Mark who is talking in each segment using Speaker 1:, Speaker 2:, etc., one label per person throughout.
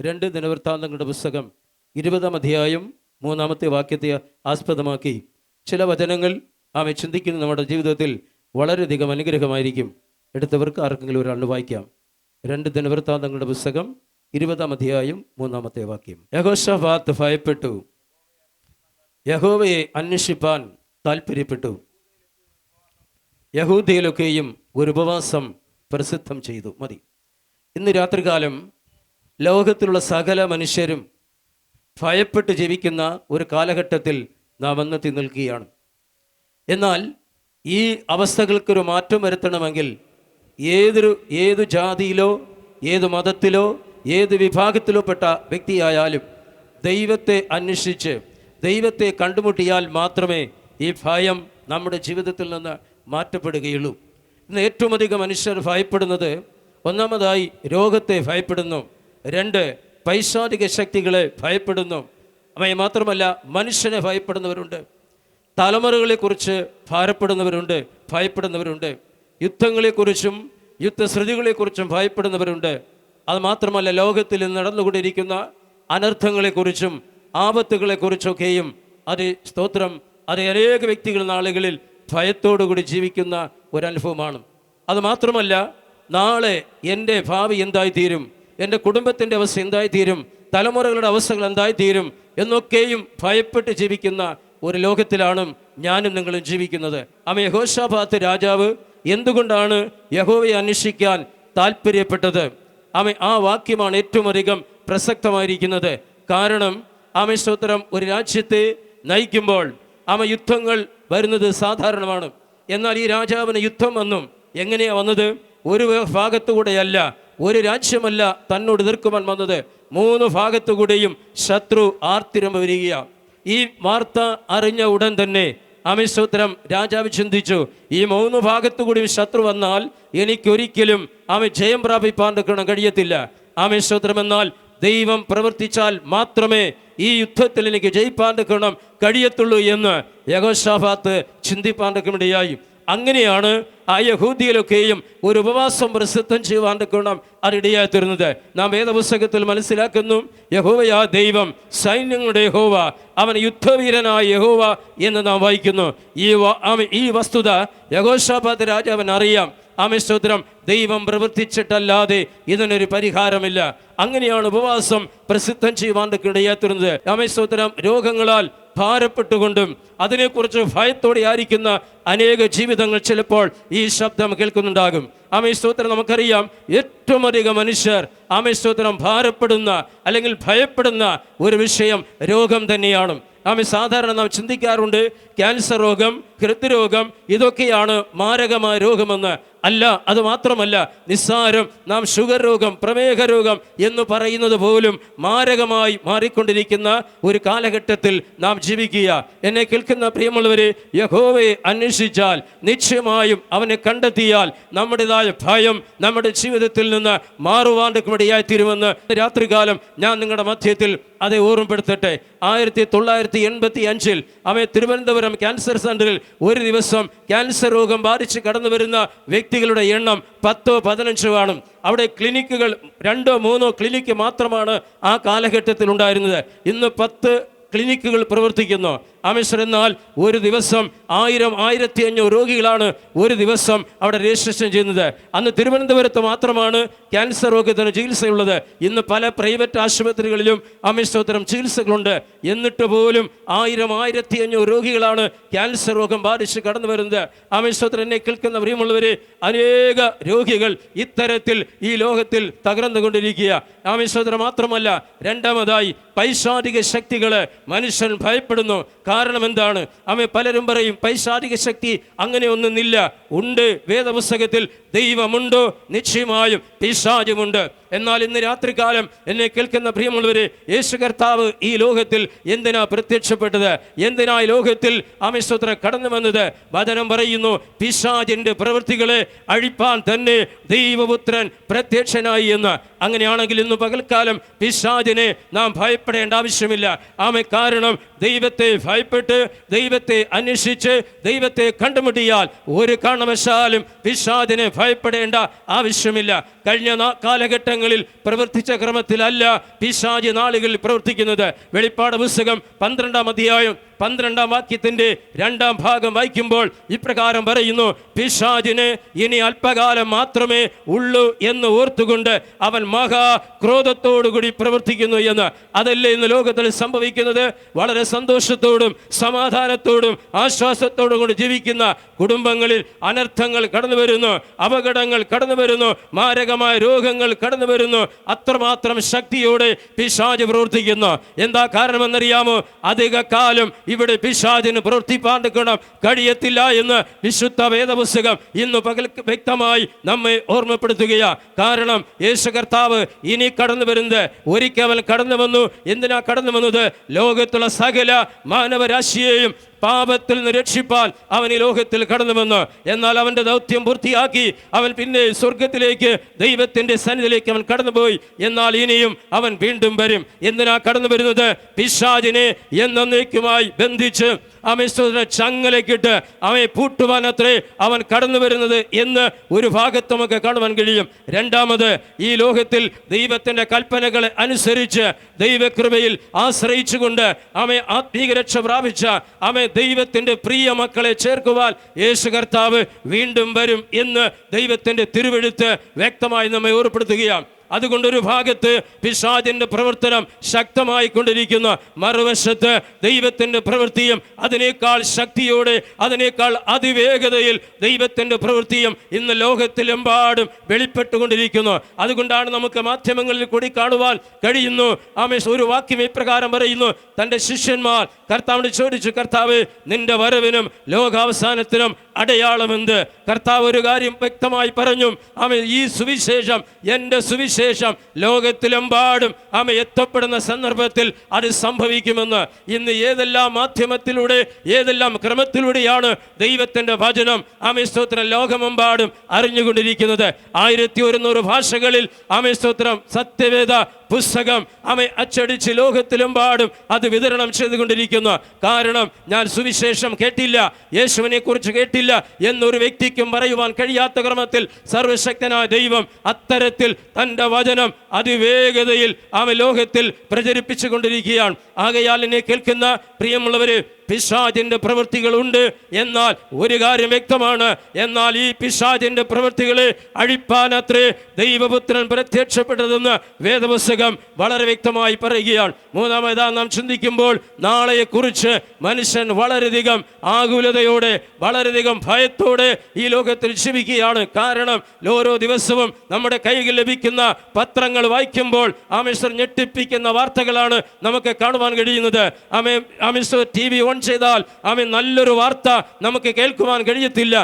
Speaker 1: 2 ദിനവൃത്താന്തങ്ങളുടെ പുസ്തകം 20-ാം അധ്യായം 3-ാമത്തെ വാക്യത്തെ ആസ്പദമാക്കി ചില വചനങ്ങൾ ആമേ ചിന്തിക്കുന്ന നമ്മുടെ ജീവിതത്തിൽ വളരെയധികം അനുഗ്രഹമായിരിക്കും. എടുത്തവർക്ക് ആർക്കെങ്കിലും ഒരാളിന് വായിക്കാം. 2 ദിനവൃത്താന്തങ്ങളുടെ പുസ്തകം 20-ാം അധ്യായം 3-ാമത്തെ വാക്യം. യഹോശാഫാത്ത് ഭയപ്പെട്ടു, യഹോവയെ അന്വേഷിപ്പാൻ താല്പര്യപ്പെട്ടു. യഹൂദയിലൊക്കെയും ഒരു ഉപവാസം പ്രസിദ്ധം ചെയ്തു. മതി. ഇന്ന് രാത്രികാലം ലോകത്തിലുള്ള സകല മനുഷ്യരും ഭയപ്പെട്ട് ജീവിക്കുന്ന ഒരു കാലഘട്ടത്തിൽ നാം വന്നെത്തി നിൽക്കുകയാണ്. എന്നാൽ ഈ അവസ്ഥകൾക്കൊരു മാറ്റം വരുത്തണമെങ്കിൽ ഏതു ജാതിയിലോ ഏതു മതത്തിലോ ഏത് വിഭാഗത്തിലോ പെട്ട വ്യക്തിയായാലും ദൈവത്തെ അന്വേഷിച്ച് ദൈവത്തെ കണ്ടുമുട്ടിയാൽ മാത്രമേ ഈ ഭയം നമ്മുടെ ജീവിതത്തിൽ നിന്ന് മാറ്റപ്പെടുകയുള്ളൂ. ഇന്ന് ഏറ്റവും അധികം മനുഷ്യർ ഭയപ്പെടുന്നത്, ഒന്നാമതായി രോഗത്തെ ഭയപ്പെടുന്നു, 2 പൈശാചിക ശക്തികളെ ഭയപ്പെടുന്നു. അവയെ മാത്രമല്ല, മനുഷ്യനെ ഭയപ്പെടുന്നവരുണ്ട്, തലമുറകളെക്കുറിച്ച് ഭാരപ്പെടുന്നവരുണ്ട്, ഭയപ്പെടുന്നവരുണ്ട്, യുദ്ധങ്ങളെക്കുറിച്ചും യുദ്ധശ്രുതികളെക്കുറിച്ചും ഭയപ്പെടുന്നവരുണ്ട്. അതുമാത്രമല്ല, ലോകത്തിൽ നടന്നുകൊണ്ടിരിക്കുന്ന അനർത്ഥങ്ങളെക്കുറിച്ചും ആപത്തുകളെക്കുറിച്ചൊക്കെയും അത് അനേക വ്യക്തികൾ നാളുകളിൽ ഭയത്തോടുകൂടി ജീവിക്കുന്ന ഒരനുഭവമാണ്. അതുമാത്രമല്ല, നാളെ എൻ്റെ ഭാവി എന്തായിത്തീരും, എൻ്റെ കുടുംബത്തിൻ്റെ അവസ്ഥ എന്തായിത്തീരും, തലമുറകളുടെ അവസ്ഥകൾ എന്തായിത്തീരും എന്നൊക്കെയും ഭയപ്പെട്ട് ജീവിക്കുന്ന ഒരു ലോകത്തിലാണ് ഞാനും നിങ്ങളും ജീവിക്കുന്നത്. യഹോശാഫാത്ത് രാജാവ് എന്തുകൊണ്ടാണ് യഹോവയെ അന്വേഷിക്കാൻ താല്പര്യപ്പെട്ടത്? ആ വാക്യമാണ് ഏറ്റവും അധികം പ്രസക്തമായിരിക്കുന്നത്. കാരണം സ്തോത്രം, ഒരു രാജ്യത്തെ നയിക്കുമ്പോൾ യുദ്ധങ്ങൾ വരുന്നത് സാധാരണമാണ്. എന്നാൽ ഈ രാജാവിന് യുദ്ധം വന്നും എങ്ങനെയാണ് വന്നത്? ഒരു ഭാഗത്തുകൂടെയല്ല, ഒരു രാജ്യമല്ല തന്നോട് എതിർക്കുവാൻ വന്നത്, 3 ഭാഗത്തുകൂടെയും ശത്രു ആർത്തിരമ്പ വരികയാണ്. ഈ വാർത്ത അറിഞ്ഞ ഉടൻ തന്നെ സ്തോത്രം രാജാവ് ചിന്തിച്ചു, ഈ 3 ഭാഗത്തുകൂടിയും ശത്രു വന്നാൽ എനിക്കൊരിക്കലും ജയം പ്രാപിപ്പാൻ കഴിയത്തില്ല. സ്തോത്രം, എന്നാൽ ദൈവം പ്രവർത്തിച്ചാൽ മാത്രമേ ഈ യുദ്ധത്തിൽ എനിക്ക് ജയിപ്പാൻ കഴിയത്തുള്ളൂ എന്ന് യഹോശാഫാത്ത് ചിന്തിപ്പാൻ ഇടയായി. അങ്ങനെയാണ് ആ യഹൂദിയിലൊക്കെയും ഒരു ഉപവാസം പ്രസിദ്ധം ചെയ്യുവാൻ അതിടയായി തീർന്നത്. നാം വേദപുസ്തകത്തിൽ മനസ്സിലാക്കുന്നു, യഹോവയാ ദൈവം, സൈന്യങ്ങളുടെ യഹോവ, അവൻ യുദ്ധവീരനായ യഹോവ എന്ന് നാം വായിക്കുന്നു. ഈ വസ്തുത യഹോശാഫാത്ത് രാജാവിന് അറിയാം. സ്തോത്രം, ദൈവം പ്രവർത്തിച്ചിട്ടല്ലാതെ ഇതിനൊരു പരിഹാരമില്ല. അങ്ങനെയാണ് ഉപവാസം പ്രസിദ്ധം ചെയ്യുവാൻ ഇടയാത്തുന്നത്. സ്തോത്രം, രോഗങ്ങളാൽ ഭാരപ്പെട്ടുകൊണ്ടും അതിനെക്കുറിച്ച് ഭയത്തോടെ ആയിരിക്കുന്ന അനേക ജീവിതങ്ങൾ ചിലപ്പോൾ ഈ ശബ്ദം കേൾക്കുന്നുണ്ടാകും. സ്തോത്രം, നമുക്കറിയാം, ഏറ്റവും അധികം മനുഷ്യർ സ്തോത്രം ഭാരപ്പെടുന്ന അല്ലെങ്കിൽ ഭയപ്പെടുന്ന ഒരു വിഷയം രോഗം തന്നെയാണ്. സാധാരണ നാം ചിന്തിക്കാറുണ്ട്, ക്യാൻസർ രോഗം, ഹൃദ്രോഗം, ഇതൊക്കെയാണ് മാരകമായ രോഗമെന്ന്. അല്ല, അത് മാത്രമല്ല, നിസ്സാരം നാം ഷുഗർ രോഗം, പ്രമേഹ രോഗം എന്ന് പറയുന്നത് പോലും മാരകമായി മാറിക്കൊണ്ടിരിക്കുന്ന ഒരു കാലഘട്ടത്തിൽ നാം ജീവിക്കുക. എന്നെ കേൾക്കുന്ന പ്രിയമുള്ളവരെ, യഹോവയെ അന്വേഷിച്ചാൽ, നിശ്ചയമായും അവനെ കണ്ടെത്തിയാൽ നമ്മുടേതായ ഭയം നമ്മുടെ ജീവിതത്തിൽ നിന്ന് മാറുവാൻ ഇടയായി തീരുമെന്ന് രാത്രികാലം ഞാൻ നിങ്ങളുടെ മധ്യത്തിൽ அதை ഓർമ്മപ്പെടുത്തട്ടെ. 1985 തിരുവനന്തപുരം ക്യാൻസർ സെന്ററിൽ ഒരു ദിവസം ക്യാൻസർ രോഗം ബാധിച്ച് കടന്നു വരുന്ന വ്യക്തികളുടെ എണ്ണം 10-15 ആണ്. അവിടെ ക്ലിനിക്കുകൾ 2-3 ക്ലിനിക്ക് മാത്രമാണ് ആ കാലഘട്ടത്തിൽ ഉണ്ടായിരുന്നത്. ഇന്ന് 10 ക്ലിനിക്കുകൾ പ്രവർത്തിക്കുന്നു. എന്നാൽ ഒരു ദിവസം 1000-1500 രോഗികളാണ് ഒരു ദിവസം അവിടെ രജിസ്ട്രേഷൻ ചെയ്യുന്നത്. അന്ന് തിരുവനന്തപുരത്ത് മാത്രമാണ് ക്യാൻസർ രോഗത്തിന് ചികിത്സയുള്ളത്. ഇന്ന് പല പ്രൈവറ്റ് ആശുപത്രികളിലും സ്തോത്രം ചികിത്സകളുണ്ട്. എന്നിട്ട് പോലും 1000-1500 രോഗികളാണ് ക്യാൻസർ രോഗം ബാധിച്ച് കടന്നു വരുന്നത്. സ്തോത്രം, എന്നെ കേൾക്കുന്ന പ്രിയമുള്ളവരെ, അനേക രോഗികൾ ഇത്തരത്തിൽ ഈ ലോകത്തിൽ തകർന്നുകൊണ്ടിരിക്കുക. സ്തോത്രം, മാത്രമല്ല, രണ്ടാമതായി പൈശാചിക ശക്തികളെ മനുഷ്യൻ ഭയപ്പെടുന്നു. കാരണം എന്താണ്? പലരും പറയും പൈശാചിക ശക്തി അങ്ങനെ ഒന്നുമില്ല. ഉണ്ട്, വേദപുസ്തകത്തിൽ ദൈവമുണ്ടോ? നിശ്ചയമായും പിശാചുമുണ്ട്. എന്നാൽ ഇന്ന് രാത്രികാലം എന്നെ കേൾക്കുന്ന പ്രിയമുള്ളവരെ, യേശു കർത്താവ് ഈ ലോകത്തിൽ എന്തിനാ പ്രത്യക്ഷപ്പെട്ടത്? എന്തിനാ ഈ ലോകത്തിൽ സ്തോത്രം കടന്നു വന്നത്? വചനം പറയുന്നു, പിശാചിന്റെ പ്രവൃത്തികളെ അഴിപ്പാൻ തന്നെ ദൈവപുത്രൻ പ്രത്യക്ഷനായി എന്ന്. അങ്ങനെയാണെങ്കിൽ ഇന്ന് പകൽക്കാലം പിശാചിനെ നാം ഭയപ്പെടേണ്ട ആവശ്യമില്ല. കാരണം ദൈവത്തെ ഭയപ്പെട്ട് ദൈവത്തെ അന്വേഷിച്ച് ദൈവത്തെ കണ്ടുമുട്ടിയാൽ ഒരു കാരണവശാലും പിശാചിനെ ഭയപ്പെടേണ്ട ആവശ്യമില്ല. കഴിഞ്ഞ കാലഘട്ടങ്ങളിൽ പ്രവർത്തിച്ച ക്രമത്തിലല്ല പിശാച് നാളുകളിൽ പ്രവർത്തിക്കുന്നത്. വെളിപ്പാട് പുസ്തകം 12-ാം അധ്യായം 12-ാം വാക്യത്തിന്റെ 2-ാം ഭാഗം വായിക്കുമ്പോൾ ഇപ്രകാരം പറയുന്നു: പിശാചിന് ഇനി അല്പകാലം മാത്രമേ ഉള്ളൂ എന്ന് ഓർത്തുകൊണ്ട് അവൻ മഹാക്രോധത്തോടുകൂടി പ്രവർത്തിക്കുന്നു എന്ന്. അതല്ലേ ഇന്ന് ലോകത്തിൽ സംഭവിക്കുന്നത്? വളരെ സന്തോഷത്തോടും സമാധാനത്തോടും ആശ്വാസത്തോടും കൂടി ജീവിക്കുന്ന കുടുംബങ്ങളിൽ അനർത്ഥങ്ങൾ കടന്നു വരുന്നു, അപകടങ്ങൾ കടന്നു വരുന്നു, മാരകമായ രോഗങ്ങൾ കടന്നു വരുന്നു. അത്രമാത്രം ശക്തിയോടെ പിശാച് പ്രവർത്തിക്കുന്നു. എന്താ കാരണമെന്നറിയാമോ? അധിക കാലം ഇവിടെ പിശാചിന് പ്രവർത്തിപ്പാൻ കഴിയത്തില്ല എന്ന് വിശുദ്ധ വേദപുസ്തകം ഇന്ന് പകൽ വ്യക്തമായി നമ്മെ ഓർമ്മപ്പെടുത്തുകയാ. കാരണം യേശു കർത്താവ് ഇനി കടന്നു വരുന്നത്, ഒരിക്കൽ അവൻ കടന്നു വന്നു. എന്തിനാ കടന്നു വന്നത്? ലോകത്തുള്ള സകല മാനവരാശിയെയും പാപത്തിൽ നിന്ന് രക്ഷിപ്പാൻ അവൻ ഈ ലോകത്തിൽ കടന്നു വന്നു. എന്നാൽ അവൻ്റെ ദൗത്യം പൂർത്തിയാക്കി അവൻ പിന്നെ സ്വർഗത്തിലേക്ക് ദൈവത്തിൻ്റെ സന്നിധിയിലേക്ക് അവൻ കടന്നുപോയി. എന്നാൽ ഇനിയും അവൻ വീണ്ടും വരും. എന്തിനാ കടന്നു വരുന്നത്? പിശാചിനെ എന്നേക്കുമായി ബന്ധിച്ച് അവനെ ചങ്ങലക്കിട്ട് അവനെ പൂട്ടുവാൻ അത്രേ അവൻ കടന്നു വരുന്നത് എന്ന് ഒരു ഭാഗത്ത് നമുക്ക് കാണുവാൻ കഴിയും. രണ്ടാമത്, ഈ ലോകത്തിൽ ദൈവത്തിൻ്റെ കൽപ്പനകളെ അനുസരിച്ച് ദൈവകൃപയിൽ ആശ്രയിച്ചുകൊണ്ട് അവൻ ആത്മീക രക്ഷ പ്രാപിച്ച അവൻ ദൈവത്തിൻ്റെ പ്രിയ മക്കളെ ചേർക്കുവാൻ യേശു കർത്താവ് വീണ്ടും വരും എന്ന് ദൈവത്തിൻ്റെ തിരുവെഴുത്ത് വ്യക്തമായി നമ്മെ ഓർമ്മപ്പെടുത്തുകയാണ്. അതുകൊണ്ടൊരു ഭാഗത്ത് പിശാചിൻ്റെ പ്രവർത്തനം ശക്തമായി കൊണ്ടിരിക്കുന്ന, മറുവശത്ത് ദൈവത്തിൻ്റെ പ്രവൃത്തിയും അതിനേക്കാൾ ശക്തിയോടെ അതിനേക്കാൾ അതിവേഗതയിൽ ദൈവത്തിൻ്റെ പ്രവൃത്തിയും ഇന്ന് ലോകത്തിലെമ്പാടും വെളിപ്പെട്ടുകൊണ്ടിരിക്കുന്നു. അതുകൊണ്ടാണ് നമുക്ക് മാധ്യമങ്ങളിൽ കൂടി കാണുവാൻ കഴിയുന്നു. ഒരു വാക്യം ഇപ്രകാരം പറയുന്നു: തൻ്റെ ശിഷ്യന്മാർ കർത്താവിനോട് ചോദിച്ചു, കർത്താവ്, നിന്റെ വരവിനും ലോകാവസാനത്തിനും അടയാളമെന്ത്? കർത്താവ് ഒരു കാര്യം വ്യക്തമായി പറഞ്ഞു: ഈ സുവിശേഷം, എൻ്റെ സുവിശേഷം ലോകത്തിലെമ്പാടും എത്തപ്പെടുന്ന സന്ദർഭത്തിൽ അത് സംഭവിക്കുമെന്ന്. ഇന്ന് ഏതെല്ലാം മാധ്യമത്തിലൂടെ ഏതെല്ലാം ക്രമത്തിലൂടെയാണ് ദൈവത്തിൻ്റെ വചനം സ്തോത്രം ലോകമെമ്പാടും അറിഞ്ഞുകൊണ്ടിരിക്കുന്നത്. 1100 ഭാഷകളിൽ സ്തോത്രം സത്യവേദ പുസ്തകം അച്ചടിച്ച് ലോകത്തിലെമ്പാടും അത് വിതരണം ചെയ്തുകൊണ്ടിരിക്കുന്നു. കാരണം ഞാൻ സുവിശേഷം കേട്ടില്ല, യേശുവിനെ കുറിച്ച് കേട്ടില്ല എന്നൊരു വ്യക്തിക്കും പറയുവാൻ കഴിയാത്ത ക്രമത്തിൽ സർവശക്തനായ ദൈവം അത്തരത്തിൽ തൻ്റെ വചനം അതിവേഗതയിൽ ലോകത്തിൽ പ്രചരിപ്പിച്ചു കൊണ്ടിരിക്കുകയാണ്. ആകയാൽ എന്നെ കേൾക്കുന്ന പ്രിയമുള്ളവരെ, പിശാചിൻ്റെ പ്രവൃത്തികളുണ്ട്. എന്നാൽ ഒരു കാര്യം വ്യക്തമാണ്: എന്നാൽ ഈ പിശാചിൻ്റെ പ്രവൃത്തികളെ അഴിപ്പാനത്രേ ദൈവപുത്രൻ പ്രത്യക്ഷപ്പെട്ടതെന്ന് വേദപുസ്തകം വളരെ വ്യക്തമായി പറയുകയാണ്. മൂന്നാമതാ നാം ചിന്തിക്കുമ്പോൾ നാളെയെക്കുറിച്ച് മനുഷ്യൻ വളരെയധികം ആകുലതയോടെ വളരെയധികം ഭയത്തോടെ ഈ ലോകത്തിൽ ജീവിക്കുകയാണ്. കാരണം ഓരോ ദിവസവും നമ്മുടെ കൈകളിൽ ലഭിക്കുന്ന പത്രങ്ങൾ വായിക്കുമ്പോൾ ഞെട്ടിപ്പിക്കുന്ന വാർത്തകളാണ് നമുക്ക് കാണുവാൻ കഴിയുന്നത്. TV ഓൺ ചെയ്താൽ നല്ലൊരു വാർത്ത നമുക്ക് കേൾക്കുവാൻ കഴിയത്തില്ല.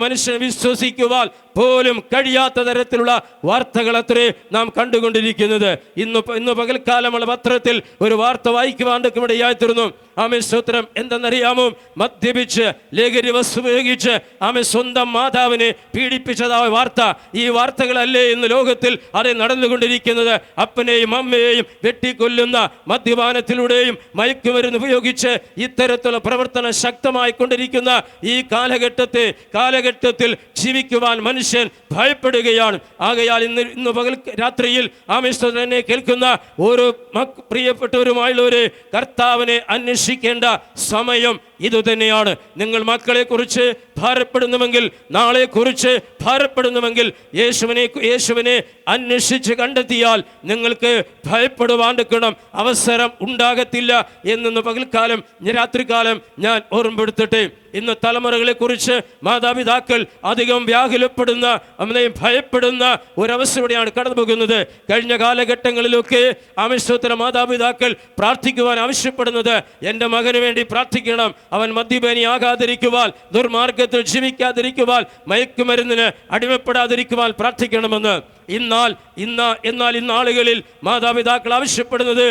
Speaker 1: മനുഷ്യനെ വിശ്വസിക്കുവാൻ പോലും കഴിയാത്ത തരത്തിലുള്ള വാർത്തകൾ അത്രേ നാം കണ്ടുകൊണ്ടിരിക്കുന്നത്. ഇന്ന് പകൽക്കാലമുള്ള പത്രത്തിൽ ഒരു വാർത്ത വായിക്കുവാൻ ഇടയായിത്തീർന്നു. സ്തോത്രം, എന്തെന്നറിയാമോ? മദ്യപിച്ച് ലഹരി വസ്തു ഉപയോഗിച്ച് സ്വന്തം മാതാവിനെ പീഡിപ്പിച്ചതായ വാർത്ത. ഈ വാർത്തകളല്ലേ ഇന്ന് ലോകത്തിൽ അത് നടന്നുകൊണ്ടിരിക്കുന്നത്? അപ്പനെയും അമ്മയെയും വെട്ടിക്കൊല്ലുന്ന, മദ്യപാനത്തിലൂടെയും മയക്കുമരുന്ന് ഉപയോഗിച്ച് ഇത്തരത്തിലുള്ള പ്രവർത്തനം ശക്തമായി കൊണ്ടിരിക്കുന്ന ഈ കാലഘട്ടത്തിൽ ജീവിക്കുവാൻ മനുഷ്യൻ ഭയപ്പെടുകയാണ്. ആകയാൽ ഇന്ന് പകൽ രാത്രിയിൽ എന്നെ കേൾക്കുന്ന ഓരോ പ്രിയപ്പെട്ടവരുമായുള്ളവരെ, കർത്താവിനെ അന്വേഷിക്കേണ്ട സമയം ഇതുതന്നെയാണ്. നിങ്ങൾ മക്കളെക്കുറിച്ച് ഭാരപ്പെടുന്നുവെങ്കിൽ, നാളെക്കുറിച്ച് ഭാരപ്പെടുന്നുവെങ്കിൽ യേശുവിനെ അന്വേഷിച്ച് കണ്ടെത്തിയാൽ നിങ്ങൾക്ക് ഭയപ്പെടുവാൻ അവസരം ഉണ്ടാകത്തില്ല എന്ന് പകൽക്കാലം രാത്രികാലം ഞാൻ ഓർമ്മപ്പെടുത്തട്ടെ. ഇന്ന് തലമുറകളെ കുറിച്ച് മാതാപിതാക്കൾ അധികം വ്യാകുലപ്പെടുന്ന ഭയപ്പെടുന്ന ഒരവസ്ഥയോടെയാണ് കടന്നു പോകുന്നത്. കഴിഞ്ഞ കാലഘട്ടങ്ങളിലൊക്കെ മാതാപിതാക്കൾ പ്രാർത്ഥിക്കുവാൻ ആവശ്യപ്പെടുന്നത്, എൻ്റെ മകന് വേണ്ടി പ്രാർത്ഥിക്കണം, അവൻ മദ്യപാനിയാകാതിരിക്കുവാൻ, ദുർമാർഗത്തിൽ ജീവിക്കാതിരിക്കുവാൻ, മയക്കുമരുന്നിന് അടിമപ്പെടാതിരിക്കുവാൻ പ്രാർത്ഥിക്കണമെന്ന്. എന്നാൽ ഇന്നാളുകളിൽ മാതാപിതാക്കൾ ആവശ്യപ്പെടുന്നത്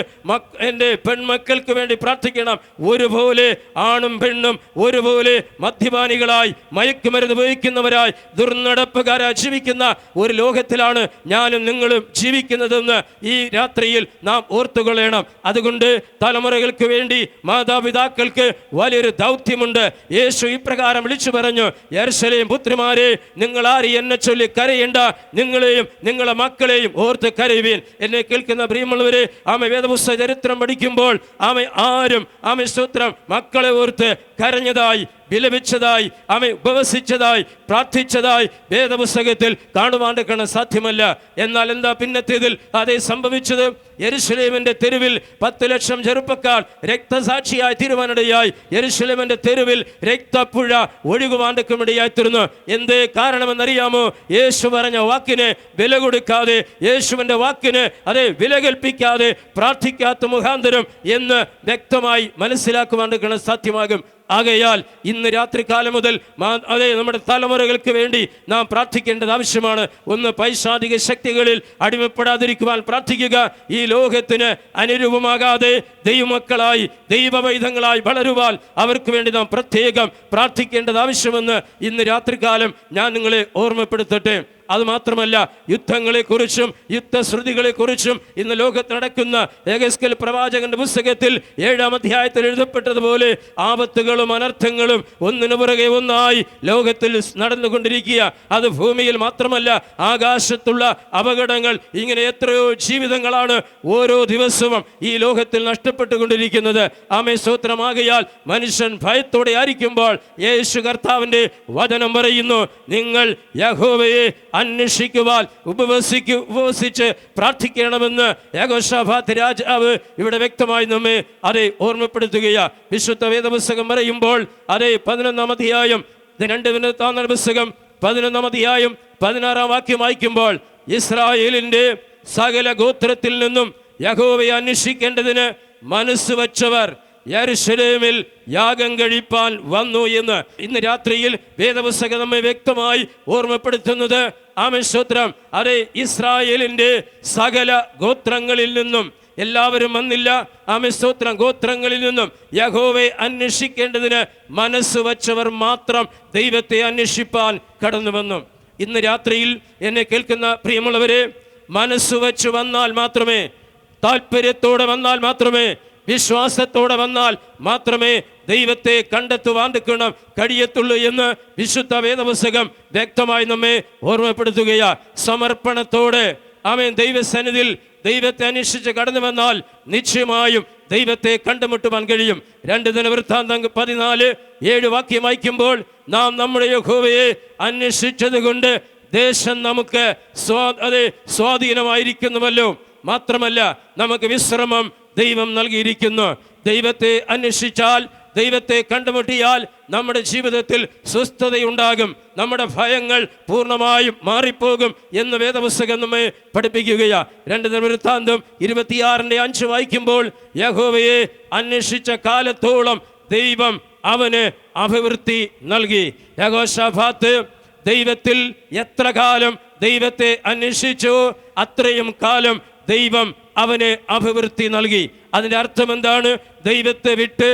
Speaker 1: എൻ്റെ പെൺമക്കൾക്ക് വേണ്ടി പ്രാർത്ഥിക്കണം. ഒരുപോലെ ആണും പെണ്ണും ഒരുപോലെ മദ്യപാനികളായി, മയക്കുമരുന്ന് ഉപയോഗിക്കുന്നവരായി, ദുർനടപ്പുകാരായി ജീവിക്കുന്ന ഒരു ലോകത്തിലാണ് ഞാനും നിങ്ങളും ജീവിക്കുന്നതെന്ന് ഈ രാത്രിയിൽ നാം ഓർത്തുകൊള്ളണം. അതുകൊണ്ട് തലമുറകൾക്ക് വേണ്ടി മാതാപിതാക്കൾക്ക് വലിയൊരു ദൗത്യമുണ്ട്. യേശു ഇപ്രകാരം വിളിച്ചു പറഞ്ഞു, യെരൂശലേം പുത്രിമാരെ, നിങ്ങൾ ആരും എന്നെ ചൊല്ലി കരയേണ്ട, നിങ്ങളെയും നിങ്ങളെ മക്കളെയും ഓർത്ത് കരയുവീൻ. എന്നെ കേൾക്കുന്ന പ്രിയമുള്ളവരെ, വേദപുസ്തക ചരിത്രം പഠിക്കുമ്പോൾ ആരും സ്തോത്രം മക്കളെ ഓർത്ത് കരഞ്ഞതായി, വിലപിച്ചതായി, ഉപവസിച്ചതായി, പ്രാർത്ഥിച്ചതായി വേദപുസ്തകത്തിൽ കാണുവാൻ സാധ്യമല്ല. എന്നാൽ എന്താ പിന്നത്തേതിൽ അതേ സംഭവിച്ചത്? യെരൂശലേമിന്റെ തെരുവിൽ 10 ലക്ഷം ചെറുപ്പക്കാർ രക്തസാക്ഷിയായി തീരുവാനിടയായി. യെരൂശലേമിന്റെ തെരുവിൽ രക്തപ്പുഴ ഒഴുകുവാനിടയായി തീർന്നു. എന്തേ കാരണമെന്നറിയാമോ? യേശു പറഞ്ഞ വാക്കിന് വില കൊടുക്കാതെ, യേശുവിന്റെ വാക്കിന് വില കൽപ്പിക്കാതെ പ്രാർത്ഥിക്കാത്ത മുഖാന്തരം എന്ന് വ്യക്തമായി മനസ്സിലാക്കുവാൻ സാധ്യമാകും. ആകയാൽ ഇന്ന് രാത്രികാലം മുതൽ നമ്മുടെ തലമുറകൾക്ക് വേണ്ടി നാം പ്രാർത്ഥിക്കേണ്ടത് ആവശ്യമാണ്. ഒന്ന്, പൈശാചിക ശക്തികളിൽ അടിമപ്പെടാതിരിക്കുവാൻ പ്രാർത്ഥിക്കുക. ഈ ലോകത്തിന് അനുരൂപമാകാതെ ദൈവമക്കളായി, ദൈവവൈധങ്ങളായി വളരുവാൻ അവർക്ക് വേണ്ടി നാം പ്രത്യേകം പ്രാർത്ഥിക്കേണ്ടത് ആവശ്യമെന്ന് ഇന്ന് രാത്രികാലം ഞാൻ നിങ്ങളെ ഓർമ്മപ്പെടുത്തട്ടെ. അതുമാത്രമല്ല, യുദ്ധങ്ങളെക്കുറിച്ചും യുദ്ധശ്രുതികളെക്കുറിച്ചും ഇന്ന് ലോകത്ത് നടക്കുന്ന യെഹെസ്കേൽ പ്രവാചകന്റെ പുസ്തകത്തിൽ 7-ാം അധ്യായത്തിൽ എഴുതപ്പെട്ടതുപോലെ ആപത്തുകളും അനർത്ഥങ്ങളും ഒന്നിനു പുറകെ ഒന്നായി ലോകത്തിൽ നടന്നുകൊണ്ടിരിക്കുക. അത് ഭൂമിയിൽ മാത്രമല്ല, ആകാശത്തുള്ള അപകടങ്ങൾ, ഇങ്ങനെ എത്രയോ ജീവിതങ്ങളാണ് ഓരോ ദിവസവും ഈ ലോകത്തിൽ നഷ്ടപ്പെട്ടുകൊണ്ടിരിക്കുന്നത്. സ്തോത്രമാകയാൽ മനുഷ്യൻ ഭയത്തോടെ ആയിരിക്കുമ്പോൾ യേശു കർത്താവിന്റെ വചനം പറയുന്നു, നിങ്ങൾ യഹോവയെ അന്വേഷിക്കുവാൻ ഉപവസിച്ച് പ്രാർത്ഥിക്കണമെന്ന് യഹോശാഫാത്ത് രാജാവ് ഇവിടെ വ്യക്തമായി നമ്മെ ഓർമ്മപ്പെടുത്തുകയാ. വിശുദ്ധ വേദപുസ്തകം പറയുമ്പോൾ 11-ാം അധ്യായം 2 പുസ്തകം 11-ാം അധ്യായം 16-ാം വാക്യം വായിക്കുമ്പോൾ, ഇസ്രായേലിന്റെ സകല ഗോത്രത്തിൽ നിന്നും യഹോവയെ അന്വേഷിക്കേണ്ടതിന് മനസ്സ് വച്ചവർ യെരൂശലേമിൽ യാഗം കഴിപ്പാൻ വന്നു എന്ന് ഇന്ന് രാത്രിയിൽ വേദപുസ്തകം നമ്മെ വ്യക്തമായി ഓർമ്മപ്പെടുത്തുന്നത്. സ്തോത്രം, ഇസ്രായേലിന്റെ സകല ഗോത്രങ്ങളിൽ നിന്നും എല്ലാവരും വന്നില്ല. സ്തോത്രം, ഗോത്രങ്ങളിൽ നിന്നും യഹോവയെ അന്വേഷിക്കേണ്ടതിന് മനസ്സ് വച്ചവർ മാത്രം ദൈവത്തെ അന്വേഷിപ്പാൻ കടന്നു വന്നു. ഇന്ന് രാത്രിയിൽ എന്നെ കേൾക്കുന്ന പ്രിയമുള്ളവരെ, മനസ്സ് വച്ച് വന്നാൽ മാത്രമേ, താല്പര്യത്തോടെ വന്നാൽ മാത്രമേ, വിശ്വാസത്തോടെ വന്നാൽ മാത്രമേ ദൈവത്തെ കണ്ടെത്തുവാൻ കഴിയത്തുള്ളൂ എന്ന് വിശുദ്ധ വേദപുസ്തകം വ്യക്തമായി നമ്മെ ഓർമ്മപ്പെടുത്തുകയാ. സമർപ്പണത്തോടെ ദൈവസന്നിധിയിൽ ദൈവത്തെ അന്വേഷിച്ച് കടന്നു വന്നാൽ നിശ്ചയമായും ദൈവത്തെ കണ്ടുമുട്ടുവാൻ കഴിയും. 2 ദിനവൃത്താന്തം 14:7 വാക്യം വായിക്കുമ്പോൾ, നാം നമ്മുടെ യഹോവയെ അന്വേഷിച്ചത് കൊണ്ട് ദേശം നമുക്ക് സ്വാധീനമായിരിക്കുന്നുവല്ലോ. മാത്രമല്ല, നമുക്ക് വിശ്രമം ദൈവം നൽകിയിരിക്കുന്നു. ദൈവത്തെ അന്വേഷിച്ചാൽ, ദൈവത്തെ കണ്ടുമുട്ടിയാൽ നമ്മുടെ ജീവിതത്തിൽ സ്വസ്ഥതയുണ്ടാകും, നമ്മുടെ ഭയങ്ങൾ പൂർണ്ണമായും മാറിപ്പോകും എന്ന് വേദപുസ്തകം നമ്മെ പഠിപ്പിക്കുകയാ. 2 ദിനവൃത്താന്തം 26:5 വായിക്കുമ്പോൾ, യഹോവയെ അന്വേഷിച്ച കാലത്തോളം ദൈവം അവന് അഭിവൃദ്ധി നൽകി. യഹോശാഫാത്ത് ദൈവത്തിൽ എത്ര കാലം ദൈവത്തെ അന്വേഷിച്ചു, അത്രയും കാലം ദൈവം അവന് അഭിവൃദ്ധി നൽകി. അതിൻ്റെ അർത്ഥം എന്താണ്? ദൈവത്തെ വിട്ട്,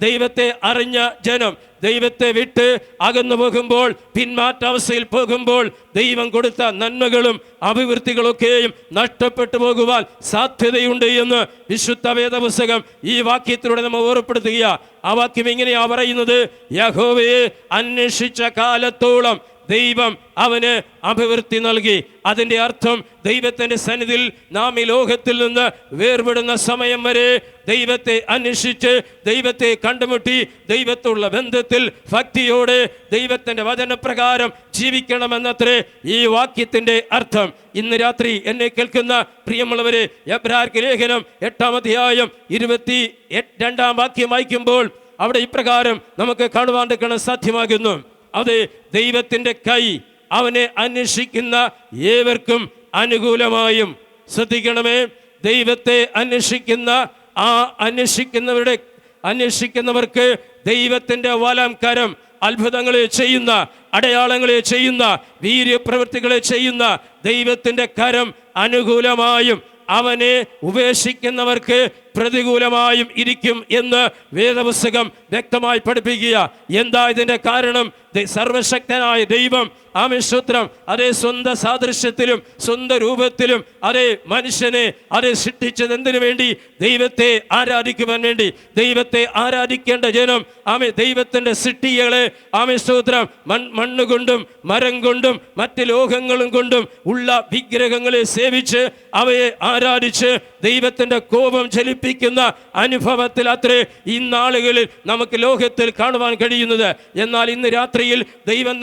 Speaker 1: ദൈവത്തെ അറിഞ്ഞ ജനം ദൈവത്തെ വിട്ട് അകന്നു പോകുമ്പോൾ, പിന്മാറ്റാവസ്ഥയിൽ പോകുമ്പോൾ, ദൈവം കൊടുത്ത നന്മകളും അഭിവൃദ്ധികളൊക്കെയും നഷ്ടപ്പെട്ടു പോകുവാൻ സാധ്യതയുണ്ട് എന്ന് വിശുദ്ധ വേദപുസ്തകം ഈ വാക്യത്തിലൂടെ നമ്മൾ ഓർമ്മപ്പെടുത്തുക. ആ വാക്യം ഇങ്ങനെയാ പറയുന്നത്, യഹോവയെ അന്വേഷിച്ച കാലത്തോളം ദൈവം അവന് അഭിവൃദ്ധി നൽകി. അതിൻ്റെ അർത്ഥം, ദൈവത്തിൻ്റെ സന്നിധിയിൽ നാം ഈ ലോകത്തിൽ നിന്ന് വേർപെടുന്ന സമയം വരെ ദൈവത്തെ അന്വേഷിച്ച്, ദൈവത്തെ കണ്ടുമുട്ടി, ദൈവത്തുള്ള ബന്ധത്തിൽ ഭക്തിയോടെ ദൈവത്തിൻ്റെ വചനപ്രകാരം ജീവിക്കണമെന്നത്രേ ഈ വാക്യത്തിൻ്റെ അർത്ഥം. ഇന്ന് രാത്രി എന്നെ കേൾക്കുന്ന പ്രിയമുള്ളവരെ, എബ്രായർക്ക് ലേഖനം 8-ാം അധ്യായം 22-ാം വാക്യം വായിക്കുമ്പോൾ അവിടെ ഇപ്രകാരം നമുക്ക് കാണുവാൻ സാധ്യമാകുന്നു, ദൈവത്തിൻ്റെ കൈ അവനെ അന്വേഷിക്കുന്ന ഏവർക്കും അനുകൂലമായും. ശ്രദ്ധിക്കണമേ, ദൈവത്തെ അന്വേഷിക്കുന്നവർക്ക് ദൈവത്തിൻ്റെ വലം കരം അത്ഭുതങ്ങളെ ചെയ്യുന്ന, അടയാളങ്ങളെ ചെയ്യുന്ന, വീര്യപ്രവൃത്തികളെ ചെയ്യുന്ന ദൈവത്തിൻ്റെ കരം അനുകൂലമായും അവനെ ഉപേക്ഷിക്കുന്നവർക്ക് പ്രതികൂലമായും ഇരിക്കും എന്ന് വേദപുസ്തകം വ്യക്തമായി പഠിപ്പിക്കുക. എന്താ ഇതിൻ്റെ കാരണം? സർവശക്തനായ ദൈവം ആമേശ്വത്രം അതേ സ്വന്തം സാദൃശ്യത്തിലും സ്വന്തം രൂപത്തിലും അതേ മനുഷ്യനെ അതേ സൃഷ്ടിച്ചത് എന്തിനു വേണ്ടി? ദൈവത്തെ ആരാധിക്കുവാൻ വേണ്ടി. ദൈവത്തെ ആരാധിക്കേണ്ട ജനം ദൈവത്തിൻ്റെ സൃഷ്ടികളെ ആമേശ്വത്രം മണ്ണുകൊണ്ടും മരം കൊണ്ടും മറ്റ് ലോകങ്ങളും കൊണ്ടും ഉള്ള വിഗ്രഹങ്ങളെ സേവിച്ച് അവയെ ആരാധിച്ച് ദൈവത്തിൻ്റെ കോപം ചലിപ്പിക്കുന്ന അനുഭവത്തിൽ അത്രേ ഇന്നാളുകളിൽ നമുക്ക് ലോകത്തിൽ കാണുവാൻ കഴിയുന്നത്. എന്നാൽ ഇന്ന് രാത്രിയിൽ ദൈവം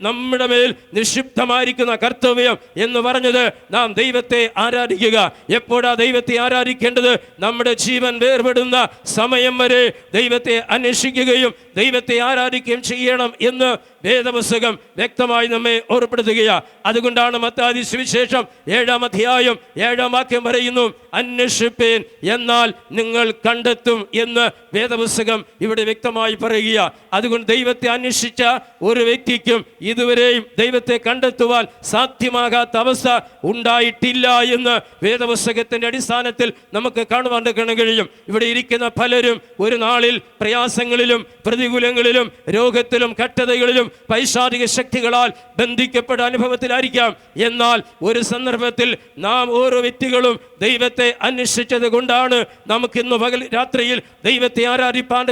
Speaker 1: നമ്മുടെ മേൽ നിക്ഷിപ്തമായിരിക്കുന്ന കർത്തവ്യം എന്ന് പറഞ്ഞത് നാം ദൈവത്തെ ആരാധിക്കുക. എപ്പോഴാ ദൈവത്തെ ആരാധിക്കേണ്ടത്? നമ്മുടെ ജീവൻ വേർപെടുന്ന സമയം വരെ ദൈവത്തെ അന്വേഷിക്കുകയും ദൈവത്തെ ആരാധിക്കുകയും ചെയ്യണം എന്ന് വേദപുസ്തകം വ്യക്തമായി നമ്മെ ഓർപ്പെടുത്തുകയാണ്. അതുകൊണ്ടാണ് മത്തായി സുവിശേഷം 7-ാം അധ്യായം 7-ാം വാക്യം പറയുന്നു, അന്വേഷിപ്പേൻ എന്നാൽ നിങ്ങൾ കണ്ടെത്തും എന്ന് വേദപുസ്തകം ഇവിടെ വ്യക്തമായി പറയുക. അതുകൊണ്ട് ദൈവത്തെ അന്വേഷിച്ച ഒരു വ്യക്തിക്കും ഇതുവരെയും ദൈവത്തെ കണ്ടെത്തുവാൻ സാധ്യമാകാത്ത അവസ്ഥ ഉണ്ടായിട്ടില്ല എന്ന് വേദപുസ്തകത്തിൻ്റെ അടിസ്ഥാനത്തിൽ നമുക്ക് കാണുവാൻ കഴിയും. ഇവിടെ ഇരിക്കുന്ന പലരും ഒരു നാളിൽ പ്രയാസങ്ങളിലും പ്രതികൂലങ്ങളിലും രോഗത്തിലും കഷ്ടതകളിലും പൈശാചിക ശക്തികളാൽ ബന്ധിക്കപ്പെട്ട അനുഭവത്തിലായിരിക്കാം. എന്നാൽ ഒരു സന്ദർഭത്തിൽ നാം ഓരോ വ്യക്തികളും ദൈവത്തെ അന്വേഷിച്ചത് കൊണ്ടാണ് നമുക്കിന്ന് പകൽ രാത്രിയിൽ ദൈവത്തെ ആരാധിപ്പാൻ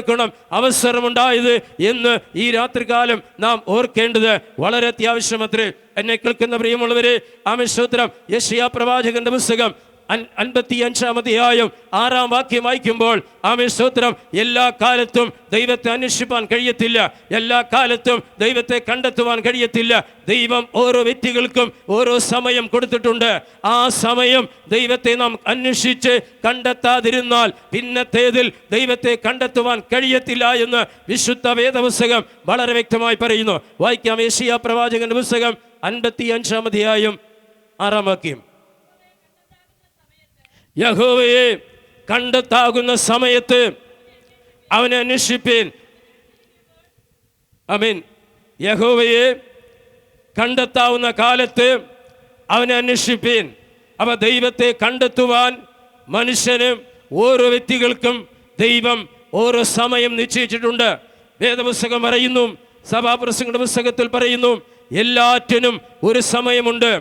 Speaker 1: അവസരമുണ്ടായത് എന്ന് ഈ രാത്രികാലം നാം ഓർക്കേണ്ടത് വളരെ അത്യാവശ്യമത്രേ. എന്നെ കേൾക്കുന്ന പ്രിയമുള്ളവരെ, ആമേശ്വത്രം യെശയ്യാ പ്രവാചകന്റെ പുസ്തകം 55-ാം അധ്യായം 6-ാം വാക്യം വായിക്കുമ്പോൾ ആമേശ്വത്രം എല്ലാ കാലത്തും ദൈവത്തെ അന്വേഷിപ്പാൻ കഴിയത്തില്ല, എല്ലാ കാലത്തും ദൈവത്തെ കണ്ടെത്തുവാൻ കഴിയത്തില്ല. ദൈവം ഓരോ വ്യക്തികൾക്കും ഓരോ സമയം കൊടുത്തിട്ടുണ്ട്. ആ സമയം ദൈവത്തെ നാം അന്വേഷിച്ച് കണ്ടെത്താതിരുന്നാൽ പിന്നത്തേതിൽ ദൈവത്തെ കണ്ടെത്തുവാൻ കഴിയത്തില്ല എന്ന് വിശുദ്ധ വേദപുസ്തകം വളരെ വ്യക്തമായി പറയുന്നു. വായിക്കാം യെശയ്യാ പ്രവാചകന്റെ പുസ്തകം 55-ാം അധ്യായം 6-ാം വാക്യം. യഹോവയെ കണ്ടെത്താകുന്ന സമയത്ത് അവനെ അന്വേഷിപ്പീൻ. ആമേൻ. യഹോവയെ കണ്ടെത്താവുന്ന കാലത്ത് അവനെ അന്വേഷിപ്പീൻ. അപ്പോൾ ദൈവത്തെ കണ്ടെത്തുവാൻ മനുഷ്യന് ഓരോ വ്യക്തികൾക്കും ദൈവം ഓരോ സമയം നിശ്ചയിച്ചിട്ടുണ്ട്. വേദപുസ്തകം പറയുന്നു, സഭാപ്രസംഗ പുസ്തകത്തിൽ പറയുന്നു, എല്ലാറ്റിനും ഒരു സമയമുണ്ട്.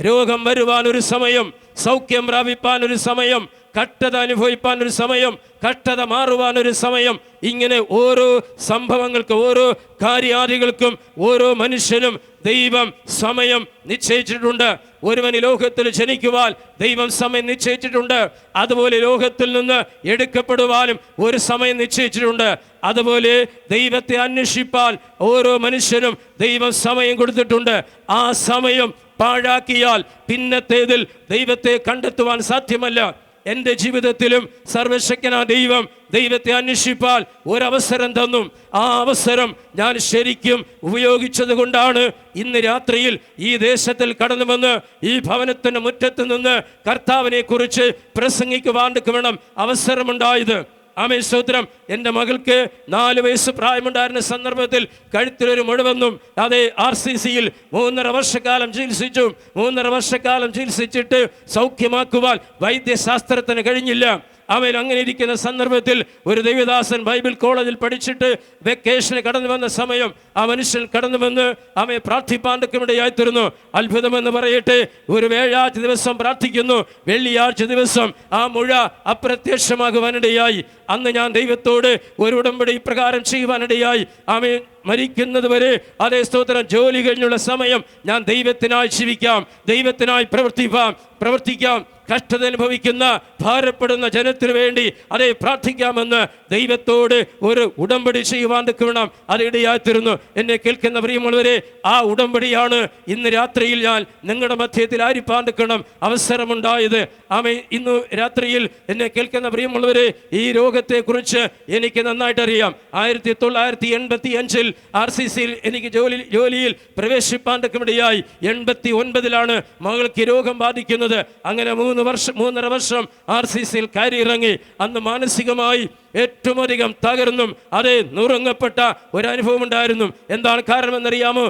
Speaker 1: രോഗം വരുവാൻ ഒരു സമയം, സൗഖ്യം പ്രാപിപ്പാൻ ഒരു സമയം, കഷ്ടത അനുഭവിപ്പാൻ ഒരു സമയം, കഷ്ടത മാറുവാൻ ഒരു സമയം. ഇങ്ങനെ ഓരോ സംഭവങ്ങൾക്കും ഓരോ കാര്യാദികൾക്കും ഓരോ മനുഷ്യനും ദൈവം സമയം നിശ്ചയിച്ചിട്ടുണ്ട്. ഒരുവന് ലോകത്തിൽ ജനിക്കുവാൻ ദൈവം സമയം നിശ്ചയിച്ചിട്ടുണ്ട്. അതുപോലെ ലോകത്തിൽ നിന്ന് എടുക്കപ്പെടുവാനും ഒരു സമയം നിശ്ചയിച്ചിട്ടുണ്ട്. അതുപോലെ ദൈവത്തെ അന്വേഷിപ്പാൻ ഓരോ മനുഷ്യനും ദൈവം സമയം കൊടുത്തിട്ടുണ്ട്. ആ സമയം പാഴാക്കിയാൽ പിന്നത്തേതിൽ ദൈവത്തെ കണ്ടെത്തുവാൻ സാധ്യമല്ല. എൻ്റെ ജീവിതത്തിലും സർവശക്തനായ ദൈവം ദൈവത്തെ അന്വേഷിപ്പാൻ ഒരവസരം തന്നു. ആ അവസരം ഞാൻ ശരിക്കും ഉപയോഗിച്ചത് കൊണ്ടാണ് ഇന്ന് രാത്രിയിൽ ഈ ദേശത്തിൽ കടന്നു വന്ന് ഈ ഭവനത്തിൻ്റെ മുറ്റത്ത് നിന്ന് കർത്താവിനെ കുറിച്ച് പ്രസംഗിക്കുവാൻ വേണം അവസരമുണ്ടായത്. ആമേൻ, സ്തോത്രം. എൻ്റെ മകൾക്ക് 4 വയസ്സ് പ്രായമുണ്ടായിരുന്ന സന്ദർഭത്തിൽ കഴുത്തിലൊരു മുഴവെന്നും അതേ RCCയിൽ 3.5 വർഷക്കാലം ചികിത്സിച്ചു. 3.5 വർഷക്കാലം ചികിത്സിച്ചിട്ട് സൗഖ്യമാക്കുവാൻ വൈദ്യശാസ്ത്രത്തിന് കഴിഞ്ഞില്ല. അവൻ അങ്ങനെ ഇരിക്കുന്ന സന്ദർഭത്തിൽ ഒരു ദൈവദാസൻ ബൈബിൾ കോളേജിൽ പഠിച്ചിട്ട് വെക്കേഷന് കടന്നു വന്ന സമയം ആ മനുഷ്യൻ കടന്നു വന്ന് അവയെ പ്രാർത്ഥിപ്പാണ്ടൊക്കെയിടയായിത്തീർന്നു. അത്ഭുതമെന്ന് പറയട്ടെ, ഒരു വ്യാഴാഴ്ച ദിവസം പ്രാർത്ഥിക്കുന്നു, വെള്ളിയാഴ്ച ദിവസം ആ മുഴ അപ്രത്യക്ഷമാകുവാനിടയായി. അന്ന് ഞാൻ ദൈവത്തോട് ഒരു ഉടമ്പടി പ്രകാരം ചെയ്യുവാനിടയായി. ആമേൻ. മരിക്കുന്നത് വരെ അതേ സ്തോത്രം ജോലി കഴിഞ്ഞുള്ള സമയം ഞാൻ ദൈവത്തിനായി ജീവിക്കാം, ദൈവത്തിനായി പ്രവർത്തിക്കാം. കഷ്ടത അനുഭവിക്കുന്ന ഭാരപ്പെടുന്ന ജനത്തിനു വേണ്ടി അതേ പ്രാർത്ഥിക്കാമെന്ന് ദൈവത്തോട് ഒരു ഉടമ്പടി ചെയ്യുവാൻ വേണം അതിടയായിത്തീരുന്നു. എന്നെ കേൾക്കുന്ന പ്രിയമുള്ളവരെ, ആ ഉടമ്പടിയാണ് ഇന്ന് രാത്രിയിൽ ഞാൻ നിങ്ങളുടെ മധ്യത്തിൽ ആയിരിക്കാൻ നിൽക്കണം അവസരമുണ്ടായത്. ആമേ. ഇന്ന് രാത്രിയിൽ എന്നെ കേൾക്കുന്ന പ്രിയമുള്ളവരെ, ഈ രോഗത്തെക്കുറിച്ച് എനിക്ക് നന്നായിട്ട് അറിയാം. 1985 RCCയിൽ എനിക്ക് ജോലിയിൽ പ്രവേശിപ്പാൻ ഇടയായി. 89 മകൾക്ക് രോഗം ബാധിക്കുന്നത്. അങ്ങനെ 3.5 വർഷം RCCയിൽ കയറി ഇറങ്ങി. അന്ന് മാനസികമായി ഏറ്റവും അധികം തകർന്നും അതേ നുറുങ്ങപ്പെട്ട ഒരനുഭവം ഉണ്ടായിരുന്നു. എന്താണ് കാരണമെന്നറിയാമോ?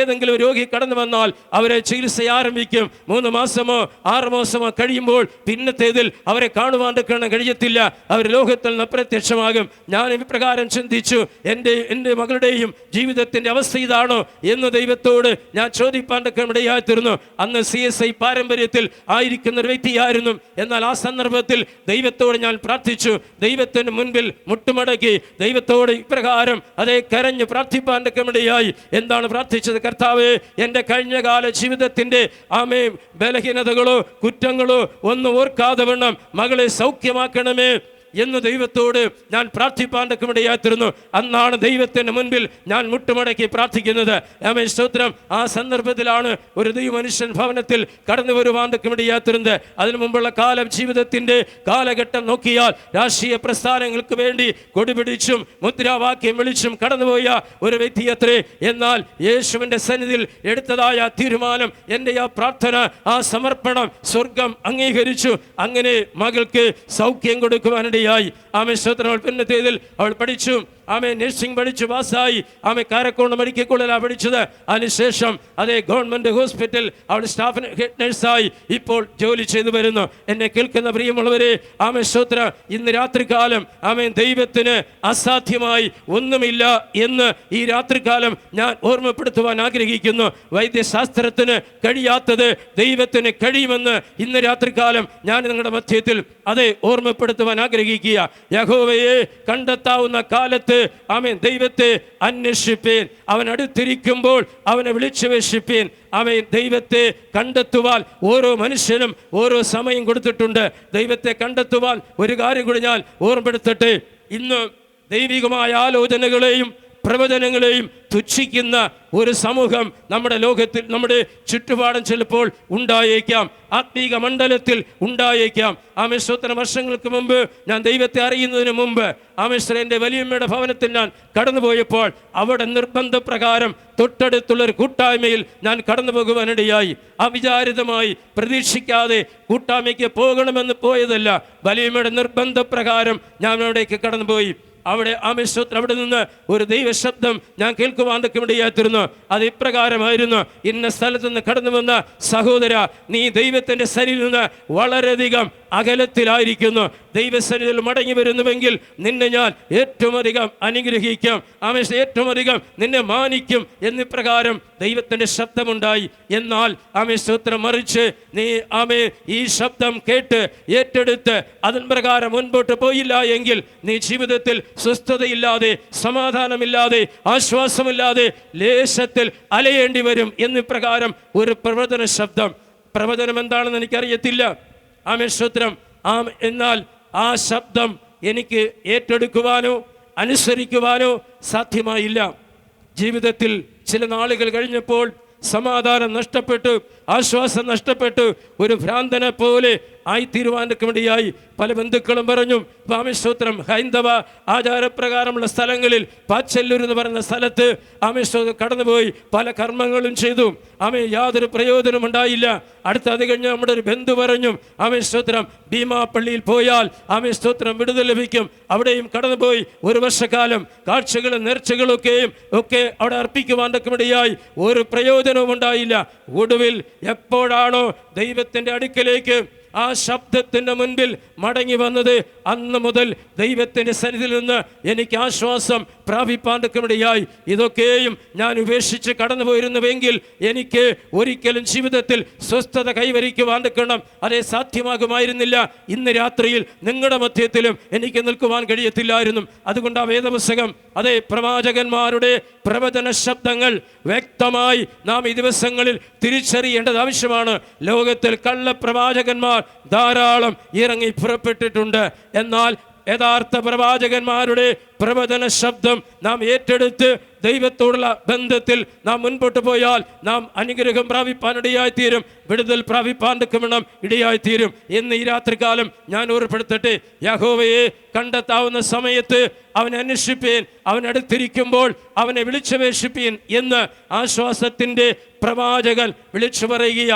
Speaker 1: ഏതെങ്കിലും രോഗി കടന്നു വന്നാൽ അവരെ ചികിത്സ ആരംഭിക്കും. 3 മാസമോ 6 മാസമോ കഴിയുമ്പോൾ പിന്നത്തേതിൽ അവരെ കാണുവാൻ കഴിയത്തില്ല. അവർ ലോകത്തിൽ നിന്ന് അപ്രത്യക്ഷമാകും. ഞാൻ ഇപ്രകാരം ചിന്തിച്ചു, എൻ്റെ മകളുടെയും ജീവിതത്തിൻ്റെ അവസ്ഥ ഇതാണോ എന്ന് ദൈവത്തോട് ഞാൻ ചോദിപ്പാൻ ഇടയായിത്തീർന്നു. അന്ന് CSI പാരമ്പര്യത്തിൽ ആയിരിക്കുന്ന ഒരു വ്യക്തിയായിരുന്നു. എന്നാൽ ആ സന്ദർഭത്തിൽ ദൈവത്തോട് ഞാൻ പ്രാർത്ഥിച്ചു. ദൈവത്തിന് മുൻപിൽ മുട്ടുമടക്കി ദൈവത്തോട് ഇപ്രകാരം അതേ കരഞ്ഞ് പ്രാർത്ഥിപ്പാൻ ഇടയായി. എന്താണ് പ്രാർത്ഥിച്ചത്? കർത്താവേ, എൻ്റെ കഴിഞ്ഞകാല ജീവിതത്തിൻ്റെ ബലഹീനതകളോ കുറ്റങ്ങളോ ഒന്നും ഓർക്കാതെ വണ്ണം മകളെ സൗഖ്യമാക്കണമേ എന്ന് ദൈവത്തോട് ഞാൻ പ്രാർത്ഥിപ്പാൻ ഇടയായിത്തീർന്നു. അന്നാണ് ദൈവത്തിൻ്റെ മുൻപിൽ ഞാൻ മുട്ടുമടക്കി പ്രാർത്ഥിക്കുന്നത്. സ്തോത്രം. ആ സന്ദർഭത്തിലാണ് ഒരു ദൈവമനുഷ്യൻ ഭവനത്തിൽ കടന്നു വരുവാൻ ഇടയായിത്തീർന്നത്. അതിനു മുമ്പുള്ള കാലം ജീവിതത്തിൻ്റെ കാലഘട്ടം നോക്കിയാൽ രാഷ്ട്രീയ പ്രസ്ഥാനങ്ങൾക്ക് വേണ്ടി കൊടിപിടിച്ചും മുദ്രാവാക്യം വിളിച്ചും കടന്നുപോയ ഒരു വ്യക്തിയത്രേ. എന്നാൽ യേശുവിൻ്റെ സന്നിധിയിൽ എടുത്തതായ തീരുമാനം, എൻ്റെ ആ പ്രാർത്ഥന, ആ സമർപ്പണം സ്വർഗം അംഗീകരിച്ചു. അങ്ങനെ മകൾക്ക് സൗഖ്യം കൊടുക്കുവാനിടയായി. സ്തോത്രം. പിന്നത്തേതിൽ അവൾ പഠിച്ചു. നഴ്സിംഗ് പഠിച്ചു പാസ്സായി. കാരക്കോണം മെഡിക്കൽ കോളേജിലാണ് പഠിച്ചത്. അതിനുശേഷം അതേ ഗവൺമെൻറ് ഹോസ്പിറ്റൽ അവൾ സ്റ്റാഫ് ഹെഡ് നഴ്സായി ഇപ്പോൾ ജോലി ചെയ്തു വരുന്നു. എന്നെ കേൾക്കുന്ന പ്രിയമുള്ളവരെ, സ്തോത്രം, ഇന്ന് രാത്രികാലം ദൈവത്തിന് അസാധ്യമായി ഒന്നുമില്ല എന്ന് ഈ രാത്രികാലം ഞാൻ ഓർമ്മപ്പെടുത്തുവാൻ ആഗ്രഹിക്കുന്നു. വൈദ്യശാസ്ത്രത്തിന് കഴിയാത്തത് ദൈവത്തിന് കഴിയുമെന്ന് ഇന്ന് രാത്രികാലം ഞാൻ നിങ്ങളുടെ മധ്യത്തിൽ അതേ ഓർമ്മപ്പെടുത്തുവാൻ ആഗ്രഹിക്കുക. യഹോവയെ കണ്ടെത്താവുന്ന കാലത്ത് ദൈവത്തെ അന്വേഷിപ്പീൻ. അവൻ അടുത്തിരിക്കുമ്പോൾ അവനെ വിളിച്ചപേക്ഷിപ്പീൻ. ദൈവത്തെ കണ്ടെത്തുവാൻ ഓരോ മനുഷ്യനും ഓരോ സമയം കൊടുത്തിട്ടുണ്ട്. ദൈവത്തെ കണ്ടെത്തുവാൻ ഒരു കാര്യം കൂടി ഞാൻ ഓർമ്മപ്പെടുത്തട്ടെ. ഇന്ന് ദൈവികമായ ആലോചനകളെയും പ്രവചനങ്ങളെയും തുച്ഛിക്കുന്ന ഒരു സമൂഹം നമ്മുടെ ലോകത്തിൽ, നമ്മുടെ ചുറ്റുപാടും ചിലപ്പോൾ ഉണ്ടായേക്കാം. ആത്മീക മണ്ഡലത്തിൽ ഉണ്ടായേക്കാം. സ്തോത്രം. വർഷങ്ങൾക്ക് മുമ്പ് ഞാൻ ദൈവത്തെ അറിയുന്നതിന് മുമ്പ് എൻ്റെ വലിയമ്മയുടെ ഭവനത്തിൽ ഞാൻ കടന്നുപോയപ്പോൾ അവിടെ നിർബന്ധപ്രകാരം തൊട്ടടുത്തുള്ളൊരു കൂട്ടായ്മയിൽ ഞാൻ കടന്നു പോകുവാനിടയായി. അവിചാരിതമായി പ്രതീക്ഷിക്കാതെ കൂട്ടായ്മയ്ക്ക് പോകണമെന്ന് പോയതല്ല. വലിയമ്മയുടെ നിർബന്ധപ്രകാരം ഞാൻ അവിടേക്ക് കടന്നുപോയി. അവിടെ അവിടെ നിന്ന് ഒരു ദൈവശബ്ദം ഞാൻ കേൾക്കുവാൻ ഇടയായിത്തീർന്നു. അത് ഇപ്രകാരമായിരുന്നു: ഇന്ന സ്ഥലത്ത് നിന്ന് കടന്നു വന്ന സഹോദര, നീ ദൈവത്തിൻ്റെ സന്നിധിയിൽ നിന്ന് വളരെയധികം അകലത്തിലായിരിക്കുന്നു. ദൈവസന്നിധിയിൽ മടങ്ങി വരുന്നുവെങ്കിൽ നിന്നെ ഞാൻ ഏറ്റവും അധികം അനുഗ്രഹിക്കും, ഏറ്റവും അധികം നിന്നെ മാനിക്കും എന്നിപ്രകാരം ദൈവത്തിൻ്റെ ശബ്ദമുണ്ടായി. എന്നാൽ സ്തോത്രം, മറിച്ച് നീ ഈ ശബ്ദം കേട്ട് ഏറ്റെടുത്ത് അതിൻ പ്രകാരം മുൻപോട്ട് പോയില്ല എങ്കിൽ നീ ജീവിതത്തിൽ സ്വസ്ഥതയില്ലാതെ, സമാധാനമില്ലാതെ, ആശ്വാസമില്ലാതെ ലേശത്തിൽ അലയേണ്ടി വരും എന്നിപ്രകാരം ഒരു പ്രവചന ശബ്ദം. പ്രവചനം എന്താണെന്ന് എനിക്കറിയത്തില്ല. സ്തോത്രം. എന്നാൽ ആ ശബ്ദം എനിക്ക് ഏറ്റെടുക്കുവാനോ അനുസരിക്കുവാനോ സാധ്യമായില്ല. ജീവിതത്തിൽ ചില നാളുകൾ കഴിഞ്ഞപ്പോൾ സമാധാനം നഷ്ടപ്പെട്ടു, ആശ്വാസം നഷ്ടപ്പെട്ടു, ഒരു ഭ്രാന്തനെ പോലെ ആയിത്തീരുവാനൊക്കെ വേണ്ടിയായി. പല ബന്ധുക്കളും പറഞ്ഞു, സ്തോത്രം, ഹൈന്ദവ ആചാരപ്രകാരമുള്ള സ്ഥലങ്ങളിൽ പാച്ചല്ലൂർ എന്ന് പറയുന്ന സ്ഥലത്ത് സ്തോത്രം കടന്നുപോയി പല കർമ്മങ്ങളും ചെയ്തു. യാതൊരു പ്രയോജനം ഉണ്ടായില്ല. അത് കഴിഞ്ഞ് നമ്മുടെ ഒരു ബന്ധു പറഞ്ഞു, സ്തോത്രം, ഭീമാപ്പള്ളിയിൽ പോയാൽ സ്തോത്രം വിടുതൽ ലഭിക്കും. അവിടെയും കടന്നുപോയി 1 വർഷക്കാലം കാഴ്ചകളും നേർച്ചകളും ഒക്കെ അവിടെ അർപ്പിക്കുവാനൊക്കെ വേണ്ടിയായി. ഒരു പ്രയോജനവും ഉണ്ടായില്ല. ഒടുവിൽ എപ്പോഴാണോ ദൈവത്തിൻ്റെ അടുക്കലേക്ക് ആ ശബ്ദത്തിൻ്റെ മുൻപിൽ മടങ്ങി വന്നത്, അന്ന് മുതൽ ദൈവത്തിൻ്റെ സന്നിധിയിൽ നിന്ന് എനിക്ക് ആശ്വാസം പ്രാപിപ്പാണ്ടൊക്കെയായി. ഇതൊക്കെയും ഞാൻ ഉപേക്ഷിച്ച് കടന്നു പോയിരുന്നുവെങ്കിൽ എനിക്ക് ഒരിക്കലും ജീവിതത്തിൽ സ്വസ്ഥത കൈവരിക്കുവാണ്ടക്കണം അതേ സാധ്യമാകുമായിരുന്നില്ല. ഇന്ന് രാത്രിയിൽ നിങ്ങളുടെ മധ്യത്തിലും എനിക്ക് നിൽക്കുവാൻ കഴിയത്തില്ലായിരുന്നു. അതുകൊണ്ട് ആ വേദപുസ്തകം, അതേ പ്രവാചകന്മാരുടെ പ്രവചന ശബ്ദങ്ങൾ വ്യക്തമായി നാം ഈ ദിവസങ്ങളിൽ തിരിച്ചറിയേണ്ടത് ആവശ്യമാണ്. ലോകത്തിൽ കള്ളപ്രവാചകന്മാർ ധാരാളം ഇറങ്ങി പുറപ്പെട്ടിട്ടുണ്ട്. എന്നാൽ യഥാർത്ഥ പ്രവാചകന്മാരുടെ പ്രവചന ശബ്ദം നാം ഏറ്റെടുത്ത് ദൈവത്തോടുള്ള ബന്ധത്തിൽ നാം മുൻപോട്ട് പോയാൽ നാം അനുഗ്രഹം പ്രാപിപ്പാനിടയായിത്തീരും, വിടുതൽ പ്രാപിപ്പാൻ ഇടയായിത്തീരും എന്ന് ഈ രാത്രികാലം ഞാൻ ഓർമ്മപ്പെടുത്തട്ടെ. യഹോവയെ കണ്ടെത്താവുന്ന സമയത്ത് അവനെ അന്വേഷിപ്പീൻ, അവൻ അടുത്തിരിക്കുമ്പോൾ അവനെ വിളിച്ചപേക്ഷിപ്പീൻ എന്ന് ആശ്വാസത്തിൻ്റെ പ്രവാചകൻ വിളിച്ചു പറയുക.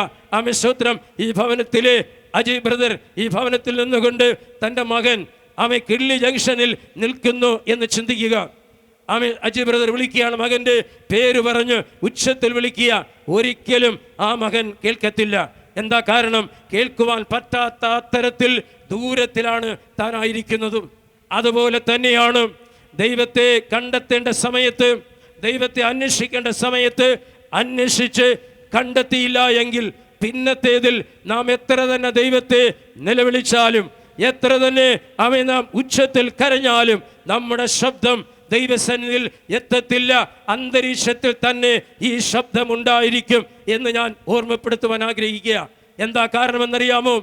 Speaker 1: സ്തോത്രം. ഈ ഭവനത്തിലെ അജയ് ബ്രദർ ഈ ഭവനത്തിൽ നിന്നുകൊണ്ട് തൻ്റെ മകൻ ആമേ കിള്ളി ജംഗ്ഷനിൽ നിൽക്കുന്നു എന്ന് ചിന്തിക്കുക. ആമേ അജി ബ്രദർ വിളിക്കുകയാണ്, മകൻ്റെ പേര് പറഞ്ഞ് ഉച്ചത്തിൽ വിളിക്കുക. ഒരിക്കലും ആ മകൻ കേൾക്കത്തില്ല. എന്താ കാരണം? കേൾക്കുവാൻ പറ്റാത്ത തരത്തിൽ ദൂരത്തിലാണ് താനായിരിക്കുന്നതും. അതുപോലെ തന്നെയാണ് ദൈവത്തെ കണ്ടെത്തേണ്ട സമയത്ത്, ദൈവത്തെ അന്വേഷിക്കേണ്ട സമയത്ത് അന്വേഷിച്ച് കണ്ടെത്തിയില്ല എങ്കിൽ പിന്നത്തേതിൽ നാം എത്ര തന്നെ ദൈവത്തെ നിലവിളിച്ചാലും, എത്ര തന്നെ നാം ഉച്ചത്തിൽ കരഞ്ഞാലും നമ്മുടെ ശബ്ദം ദൈവസന്നിധിയിൽ എത്തത്തില്ല. അന്തരീക്ഷത്തിൽ തന്നെ ഈ ശബ്ദമുണ്ടായിരിക്കും എന്ന് ഞാൻ ഓർമ്മപ്പെടുത്തുവാൻ ആഗ്രഹിക്കുക. എന്താ കാരണമെന്നറിയാമോ?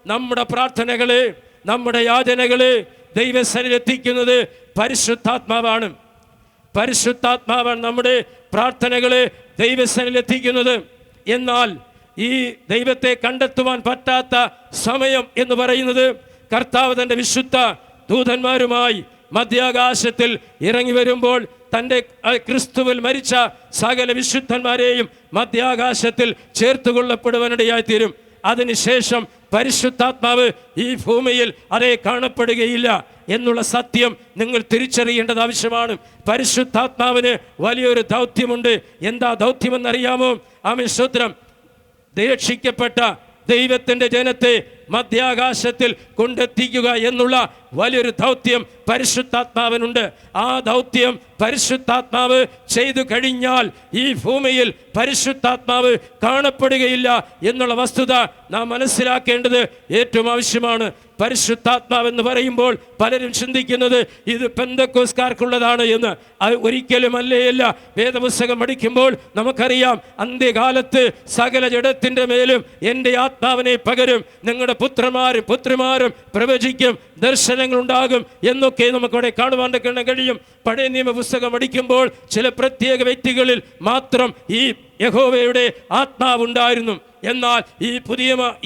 Speaker 1: നമ്മുടെ പ്രാർത്ഥനകള്, നമ്മുടെ യാചനകള് ദൈവസന്നിധിയിൽ എത്തിക്കുന്നത് പരിശുദ്ധാത്മാവാണ്. പരിശുദ്ധാത്മാവാണ് നമ്മുടെ പ്രാർത്ഥനകളെ ദൈവസന്നിധിയിൽ എത്തിക്കുന്നത്. എന്നാൽ ഈ ദൈവത്തെ കണ്ടെത്തുവാൻ പറ്റാത്ത സമയം എന്ന് പറയുന്നത് കർത്താവ് തൻ്റെ വിശുദ്ധ ദൂതന്മാരുമായി മധ്യാകാശത്തിൽ ഇറങ്ങി വരുമ്പോൾ തൻ്റെ ക്രിസ്തുവിൽ മരിച്ച സകല വിശുദ്ധന്മാരെയും മധ്യാകാശത്തിൽ ചേർത്തുകൊള്ളപ്പെടുവാനിടയായി തീരും. അതിനുശേഷം പരിശുദ്ധാത്മാവ് ഈ ഭൂമിയിൽ അതേ കാണപ്പെടുകയില്ല എന്നുള്ള സത്യം നിങ്ങൾ തിരിച്ചറിയേണ്ടത് ആവശ്യമാണ്. പരിശുദ്ധാത്മാവിന് വലിയൊരു ദൗത്യമുണ്ട്. എന്താ ദൗത്യമെന്നറിയാമോ? ആമേൻ, സ്തോത്രം. രക്ഷിക്കപ്പെട്ട ദൈവത്തിൻ്റെ ജനത്തെ മധ്യാകാശത്തിൽ കൊണ്ടെത്തിക്കുക എന്നുള്ള വലിയൊരു ദൗത്യം പരിശുദ്ധാത്മാവിനുണ്ട്. ആ ദൗത്യം പരിശുദ്ധാത്മാവ് ചെയ്തു കഴിഞ്ഞാൽ ഈ ഭൂമിയിൽ പരിശുദ്ധാത്മാവ് കാണപ്പെടുകയില്ല എന്നുള്ള വസ്തുത നാം മനസ്സിലാക്കേണ്ടത് ഏറ്റവും ആവശ്യമാണ്. പരിശുദ്ധാത്മാവെന്ന് പറയുമ്പോൾ പലരും ചിന്തിക്കുന്നത് ഇത് പെന്തക്കോസ്കാർക്കുള്ളതാണ് എന്ന്. അത് ഒരിക്കലും അല്ലേയല്ല. വേദപുസ്തകം പഠിക്കുമ്പോൾ നമുക്കറിയാം, അന്ത്യകാലത്ത് സകല ജഡത്തിൻ്റെ മേലും എൻ്റെ ആത്മാവിനെ പകരും, നിങ്ങളുടെ പുത്രന്മാരും പുത്രിമാരും പ്രവചിക്കും, ദർശനങ്ങളുണ്ടാകും എന്നൊക്കെ നമുക്കവിടെ കാണുവാൻ കഴിയും. പഴയ നിയമ പുസ്തകം പഠിക്കുമ്പോൾ ചില പ്രത്യേക വ്യക്തികളിൽ മാത്രം ഈ യഹോവയുടെ ആത്മാവുണ്ടായിരുന്നു. എന്നാൽ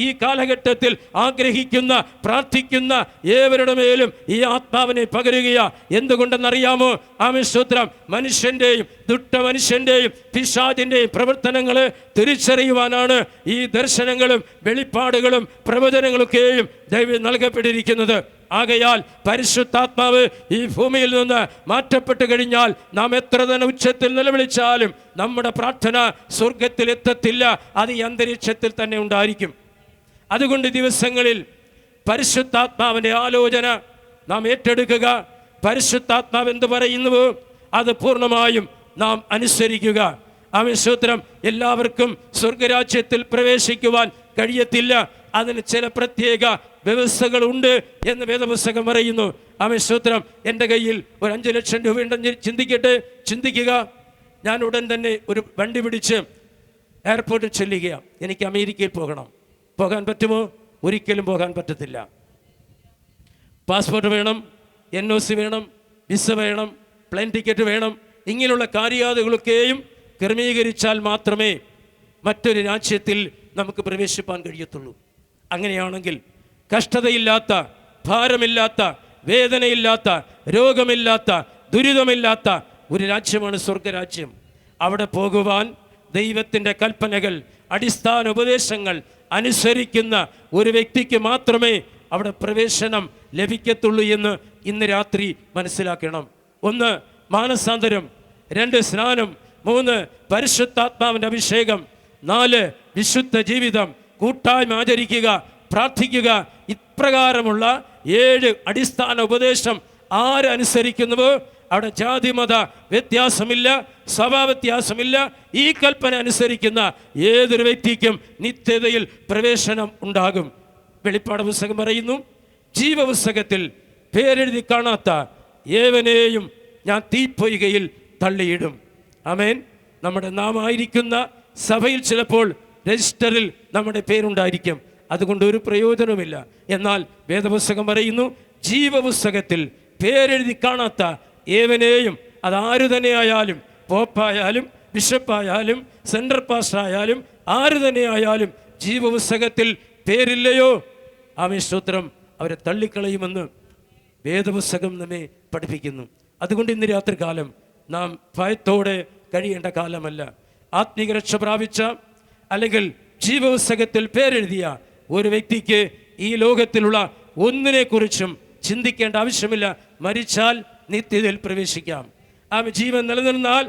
Speaker 1: ഈ കാലഘട്ടത്തിൽ ആഗ്രഹിക്കുന്ന, പ്രാർത്ഥിക്കുന്ന ഏവരുടെ മേലും ഈ ആത്മാവിനെ പകരുകയാ. എന്തുകൊണ്ടെന്നറിയാമോ? ആമേൻ, സ്തോത്രം. മനുഷ്യൻ്റെയും ദുഷ്ട മനുഷ്യൻ്റെയും പിശാചിൻ്റെയും പ്രവർത്തനങ്ങളെ തിരിച്ചറിയുവാനാണ് ഈ ദർശനങ്ങളും വെളിപ്പാടുകളും പ്രവചനങ്ങളൊക്കെയും ദൈവം നൽകപ്പെട്ടിരിക്കുന്നത്. ആകയാൽ പരിശുദ്ധാത്മാവ് ഈ ഭൂമിയിൽ നിന്ന് മാറ്റപ്പെട്ട് കഴിഞ്ഞാൽ നാം എത്ര തന്നെ ഉച്ചത്തിൽ നിലവിളിച്ചാലും നമ്മുടെ പ്രാർത്ഥന സ്വർഗത്തിൽ എത്തത്തില്ല. അത് ഈ അന്തരീക്ഷത്തിൽ തന്നെ ഉണ്ടായിരിക്കും. അതുകൊണ്ട് ദിവസങ്ങളിൽ പരിശുദ്ധാത്മാവിൻ്റെ ആലോചന നാം ഏറ്റെടുക്കുക. പരിശുദ്ധാത്മാവ് എന്ത് പറയുന്നുവോ അത് പൂർണ്ണമായും നാം അനുസരിക്കുക. ആമേൻ, സ്തോത്രം. എല്ലാവർക്കും സ്വർഗരാജ്യത്തിൽ പ്രവേശിക്കുവാൻ കഴിയത്തില്ല. അതിന് ചില പ്രത്യേക വ്യവസ്ഥകളുണ്ട് എന്ന് വേദപുസ്തകം പറയുന്നു. ആമേൻ, സ്തോത്രം. എൻ്റെ കയ്യിൽ ഒരു 5 ലക്ഷം രൂപ ഉണ്ടെന്ന് ചിന്തിക്കുക. ഞാൻ ഉടൻ തന്നെ ഒരു വണ്ടി പിടിച്ച് എയർപോർട്ടിൽ ചെല്ലുകയാണ്. എനിക്ക് അമേരിക്കയിൽ പോകാൻ പറ്റുമോ? ഒരിക്കലും പോകാൻ പറ്റത്തില്ല. പാസ്പോർട്ട് വേണം, NOC വേണം, വിസ വേണം, പ്ലെയിൻ ടിക്കറ്റ് വേണം. ഇങ്ങനെയുള്ള കാര്യാദികളൊക്കെയും ക്രമീകരിച്ചാൽ മാത്രമേ മറ്റൊരു രാജ്യത്തിൽ നമുക്ക് പ്രവേശിപ്പാൻ കഴിയത്തുള്ളൂ. അങ്ങനെയാണെങ്കിൽ കഷ്ടതയില്ലാത്ത, ഭാരമില്ലാത്ത, വേദനയില്ലാത്ത, രോഗമില്ലാത്ത, ദുരിതമില്ലാത്ത ഒരു രാജ്യമാണ് സ്വർഗരാജ്യം. അവിടെ പോകുവാൻ ദൈവത്തിൻ്റെ കൽപ്പനകൾ, അടിസ്ഥാന ഉപദേശങ്ങൾ അനുസരിക്കുന്ന ഒരു വ്യക്തിക്ക് മാത്രമേ അവിടെ പ്രവേശനം ലഭിക്കത്തുള്ളൂ എന്ന് ഇന്ന് രാത്രി മനസ്സിലാക്കണം. 1 മാനസാന്തരം, 2 സ്നാനം, 3 പരിശുദ്ധാത്മാവിൻ്റെ അഭിഷേകം, 4 വിശുദ്ധ ജീവിതം, കൂട്ടായ്മ ആചരിക്കുക, പ്രാർത്ഥിക്കുക. ഇപ്രകാരമുള്ള 7 അടിസ്ഥാന ഉപദേശം ആരനുസരിക്കുന്നുവോ അവിടെ ജാതിമത വ്യത്യാസമില്ല, സ്വഭാവവ്യത്യാസമില്ല. ഈ കൽപ്പന അനുസരിക്കുന്ന ഏതൊരു വ്യക്തിക്കും നിത്യതയിൽ പ്രവേശനം ഉണ്ടാകും. വെളിപ്പാട് പുസ്തകം പറയുന്നു, ജീവപുസ്തകത്തിൽ പേരെഴുതി കാണാത്ത ഏവനെയും ഞാൻ തീപ്പൊയ്കയിൽ തള്ളിയിടും. ആമേൻ. നമ്മുടെ നാം ആയിരിക്കുന്ന സഭയിൽ ചിലപ്പോൾ രജിസ്റ്ററിൽ നമ്മുടെ പേരുണ്ടായിരിക്കും, അതുകൊണ്ട് ഒരു പ്രയോജനവുമില്ല. എന്നാൽ വേദപുസ്തകം പറയുന്നു, ജീവപുസ്തകത്തിൽ പേരെഴുതി കാണാത്ത ഏവനെയും, അതാരു തന്നെയായാലും, പോപ്പായാലും ബിഷപ്പായാലും സെൻട്രൽ പാസ്റ്ററായാലും ആര് തന്നെയായാലും, ജീവപുസ്തകത്തിൽ പേരില്ലയോ ആമേൻ, സ്തോത്രം, അവരെ തള്ളിക്കളയുമെന്ന് വേദപുസ്തകം നമ്മെ പഠിപ്പിക്കുന്നു. അതുകൊണ്ട് ഇന്ന് രാത്രികാലം നാം ഭയത്തോടെ കഴിയേണ്ട കാലമല്ല. ആത്മീക രക്ഷ പ്രാപിച്ച അല്ലെങ്കിൽ ജീവപുസ്തകത്തിൽ പേരെഴുതിയ ഒരു വ്യക്തിക്ക് ഈ ലോകത്തിലുള്ള ഒന്നിനെക്കുറിച്ചും ചിന്തിക്കേണ്ട ആവശ്യമില്ല. മരിച്ചാൽ നിത്യതയിൽ പ്രവേശിക്കാം. ജീവൻ നിലനിന്നാൽ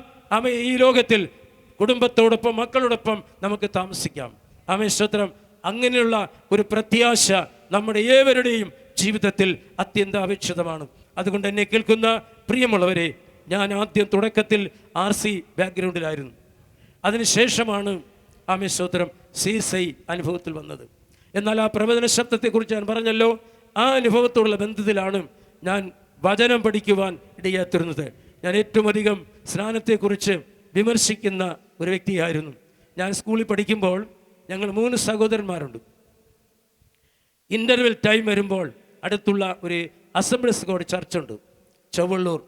Speaker 1: ഈ ലോകത്തിൽ കുടുംബത്തോടൊപ്പം മക്കളോടൊപ്പം നമുക്ക് താമസിക്കാം. സ്തോത്രം. അങ്ങനെയുള്ള ഒരു പ്രത്യാശ നമ്മുടെ ഏവരുടെയും ജീവിതത്തിൽ അത്യന്താപേക്ഷിതമാണ്. അതുകൊണ്ട് എന്നെ കേൾക്കുന്ന പ്രിയമുള്ളവരെ, ഞാൻ ആദ്യം തുടക്കത്തിൽ RC ബാക്ക്ഗ്രൗണ്ടിലായിരുന്നു. അതിനുശേഷമാണ് സ്തോത്രം CSI അനുഭവത്തിൽ വന്നത്. എന്നാൽ ആ പ്രവചന ശബ്ദത്തെക്കുറിച്ച് ഞാൻ പറഞ്ഞല്ലോ, ആ അനുഭവത്തോടുള്ള ബന്ധത്തിലാണ് ഞാൻ വചനം പഠിക്കുവാൻ ഇടയാത്തിരുന്നത്. ഞാൻ ഏറ്റവും അധികം സ്നാനത്തെക്കുറിച്ച് വിമർശിക്കുന്ന ഒരു വ്യക്തിയായിരുന്നു. ഞാൻ സ്കൂളിൽ പഠിക്കുമ്പോൾ ഞങ്ങൾ 3 സഹോദരന്മാരുണ്ട്. ഇൻ്റർവെൽ ടൈം വരുമ്പോൾ അടുത്തുള്ള ഒരു അസംബ്ലീസ് ഗോഡ് ചർച്ചുണ്ട്, ചൊവ്വള്ളൂർ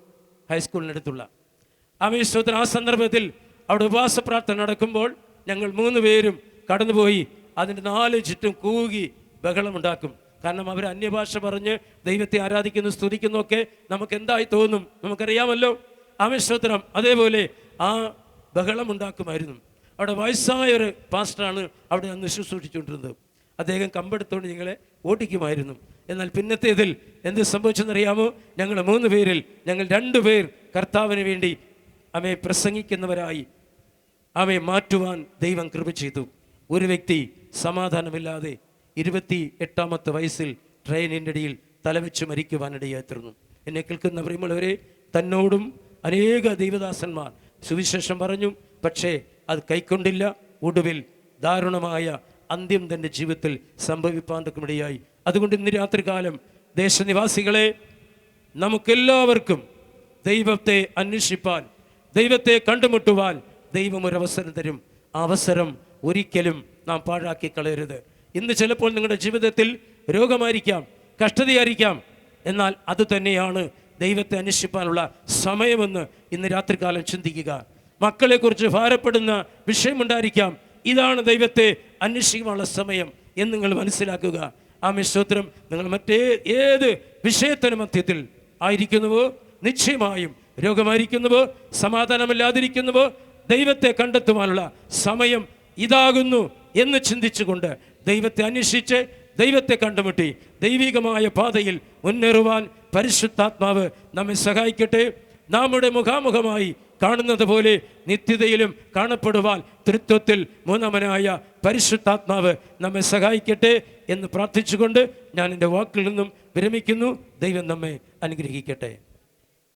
Speaker 1: ഹൈസ്കൂളിനടുത്തുള്ള. സ്തോത്രം. ആ സന്ദർഭത്തിൽ അവിടെ ഉപവാസ പ്രാർത്ഥന നടക്കുമ്പോൾ ഞങ്ങൾ 3 പേരും കടന്നുപോയി അതിൻ്റെ 4 ചുറ്റും കൂകി ബഹളമുണ്ടാക്കും. കാരണം അവർ അന്യഭാഷ പറഞ്ഞ് ദൈവത്തെ ആരാധിക്കുന്നു, സ്തുതിക്കുന്നൊക്കെ നമുക്ക് എന്തായി തോന്നും, നമുക്കറിയാമല്ലോ. സ്തോത്രം. അതേപോലെ ആ ബഹളമുണ്ടാക്കുമായിരുന്നു. അവിടെ വയസ്സായ ഒരു പാസ്റ്ററാണ് അവിടെ അന്ന് ശുശ്രൂഷിച്ചുകൊണ്ടിരുന്നത്. അദ്ദേഹം കമ്പെടുത്തുകൊണ്ട് ഞങ്ങളെ ഓടിക്കുമായിരുന്നു. എന്നാൽ പിന്നത്തേതിൽ എന്ത് സംഭവിച്ചെന്നറിയാമോ? ഞങ്ങൾ 3 പേരിൽ ഞങ്ങൾ 2 പേർ കർത്താവിന് വേണ്ടി പ്രസംഗിക്കുന്നവരായി മാറ്റുവാൻ ദൈവം കൃപ ചെയ്തു. ഒരു വ്യക്തി സമാധാനമില്ലാതെ 28-ാമത്തെ വയസ്സിൽ ട്രെയിനിൻ്റെ ഇടയിൽ തലവെച്ച് മരിക്കുവാനിടയായിത്തീർന്നു. എന്നെ കേൾക്കുന്ന പ്രിയമുള്ളവരെ, തന്നോടും അനേക ദൈവദാസന്മാർ സുവിശേഷം പറഞ്ഞു, പക്ഷേ അത് കൈക്കൊണ്ടില്ല. ഒടുവിൽ ദാരുണമായ അന്ത്യം തൻ്റെ ജീവിതത്തിൽ സംഭവിപ്പാണ്ടക്കുമിടയായി. അതുകൊണ്ട് ഇന്ന് രാത്രികാലം ദേശനിവാസികളെ, നമുക്കെല്ലാവർക്കും ദൈവത്തെ അന്വേഷിപ്പാൻ, ദൈവത്തെ കണ്ടുമുട്ടുവാൻ ദൈവം ഒരവസരം തരും. ആ അവസരം ഒരിക്കലും നാം പാഴാക്കി കളയരുത്. ഇന്ന് ചിലപ്പോൾ നിങ്ങളുടെ ജീവിതത്തിൽ രോഗമായിരിക്കാം, കഷ്ടതയായിരിക്കാം. എന്നാൽ അതുതന്നെയാണ് ദൈവത്തെ അന്വേഷിപ്പാനുള്ള സമയമെന്ന് ഇന്ന് രാത്രികാലം ചിന്തിക്കുക. മക്കളെക്കുറിച്ച് ഭാരപ്പെടുന്ന വിഷയമുണ്ടായിരിക്കാം. ഇതാണ് ദൈവത്തെ അന്വേഷിക്കാനുള്ള സമയം എന്ന് നിങ്ങൾ മനസ്സിലാക്കുക. സ്തോത്രം. നിങ്ങൾ ഏത് വിഷയത്തിന് മധ്യത്തിൽ ആയിരിക്കുന്നുവോ, നിശ്ചയമായും രോഗമായിരിക്കുന്നുവോ, സമാധാനമില്ലാതിരിക്കുന്നുവോ, ദൈവത്തെ കണ്ടെത്തുവാനുള്ള സമയം ഇതാകുന്നു എന്ന് ചിന്തിച്ചുകൊണ്ട് ദൈവത്തെ അന്വേഷിച്ച് ദൈവത്തെ കണ്ടുമുട്ടി ദൈവികമായ പാതയിൽ മുന്നേറുവാൻ പരിശുദ്ധാത്മാവ് നമ്മെ സഹായിക്കട്ടെ. നമ്മുടെ മുഖാമുഖമായി കാണുന്നത് പോലെ നിത്യതയിലും കാണപ്പെടുവാൻ തൃത്വത്തിൽ മൂന്നാമനായ പരിശുദ്ധാത്മാവ് നമ്മെ സഹായിക്കട്ടെ എന്ന് പ്രാർത്ഥിച്ചുകൊണ്ട് ഞാൻ എൻ്റെ വാക്കിൽ നിന്നും വിരമിക്കുന്നു. ദൈവം നമ്മെ അനുഗ്രഹിക്കട്ടെ.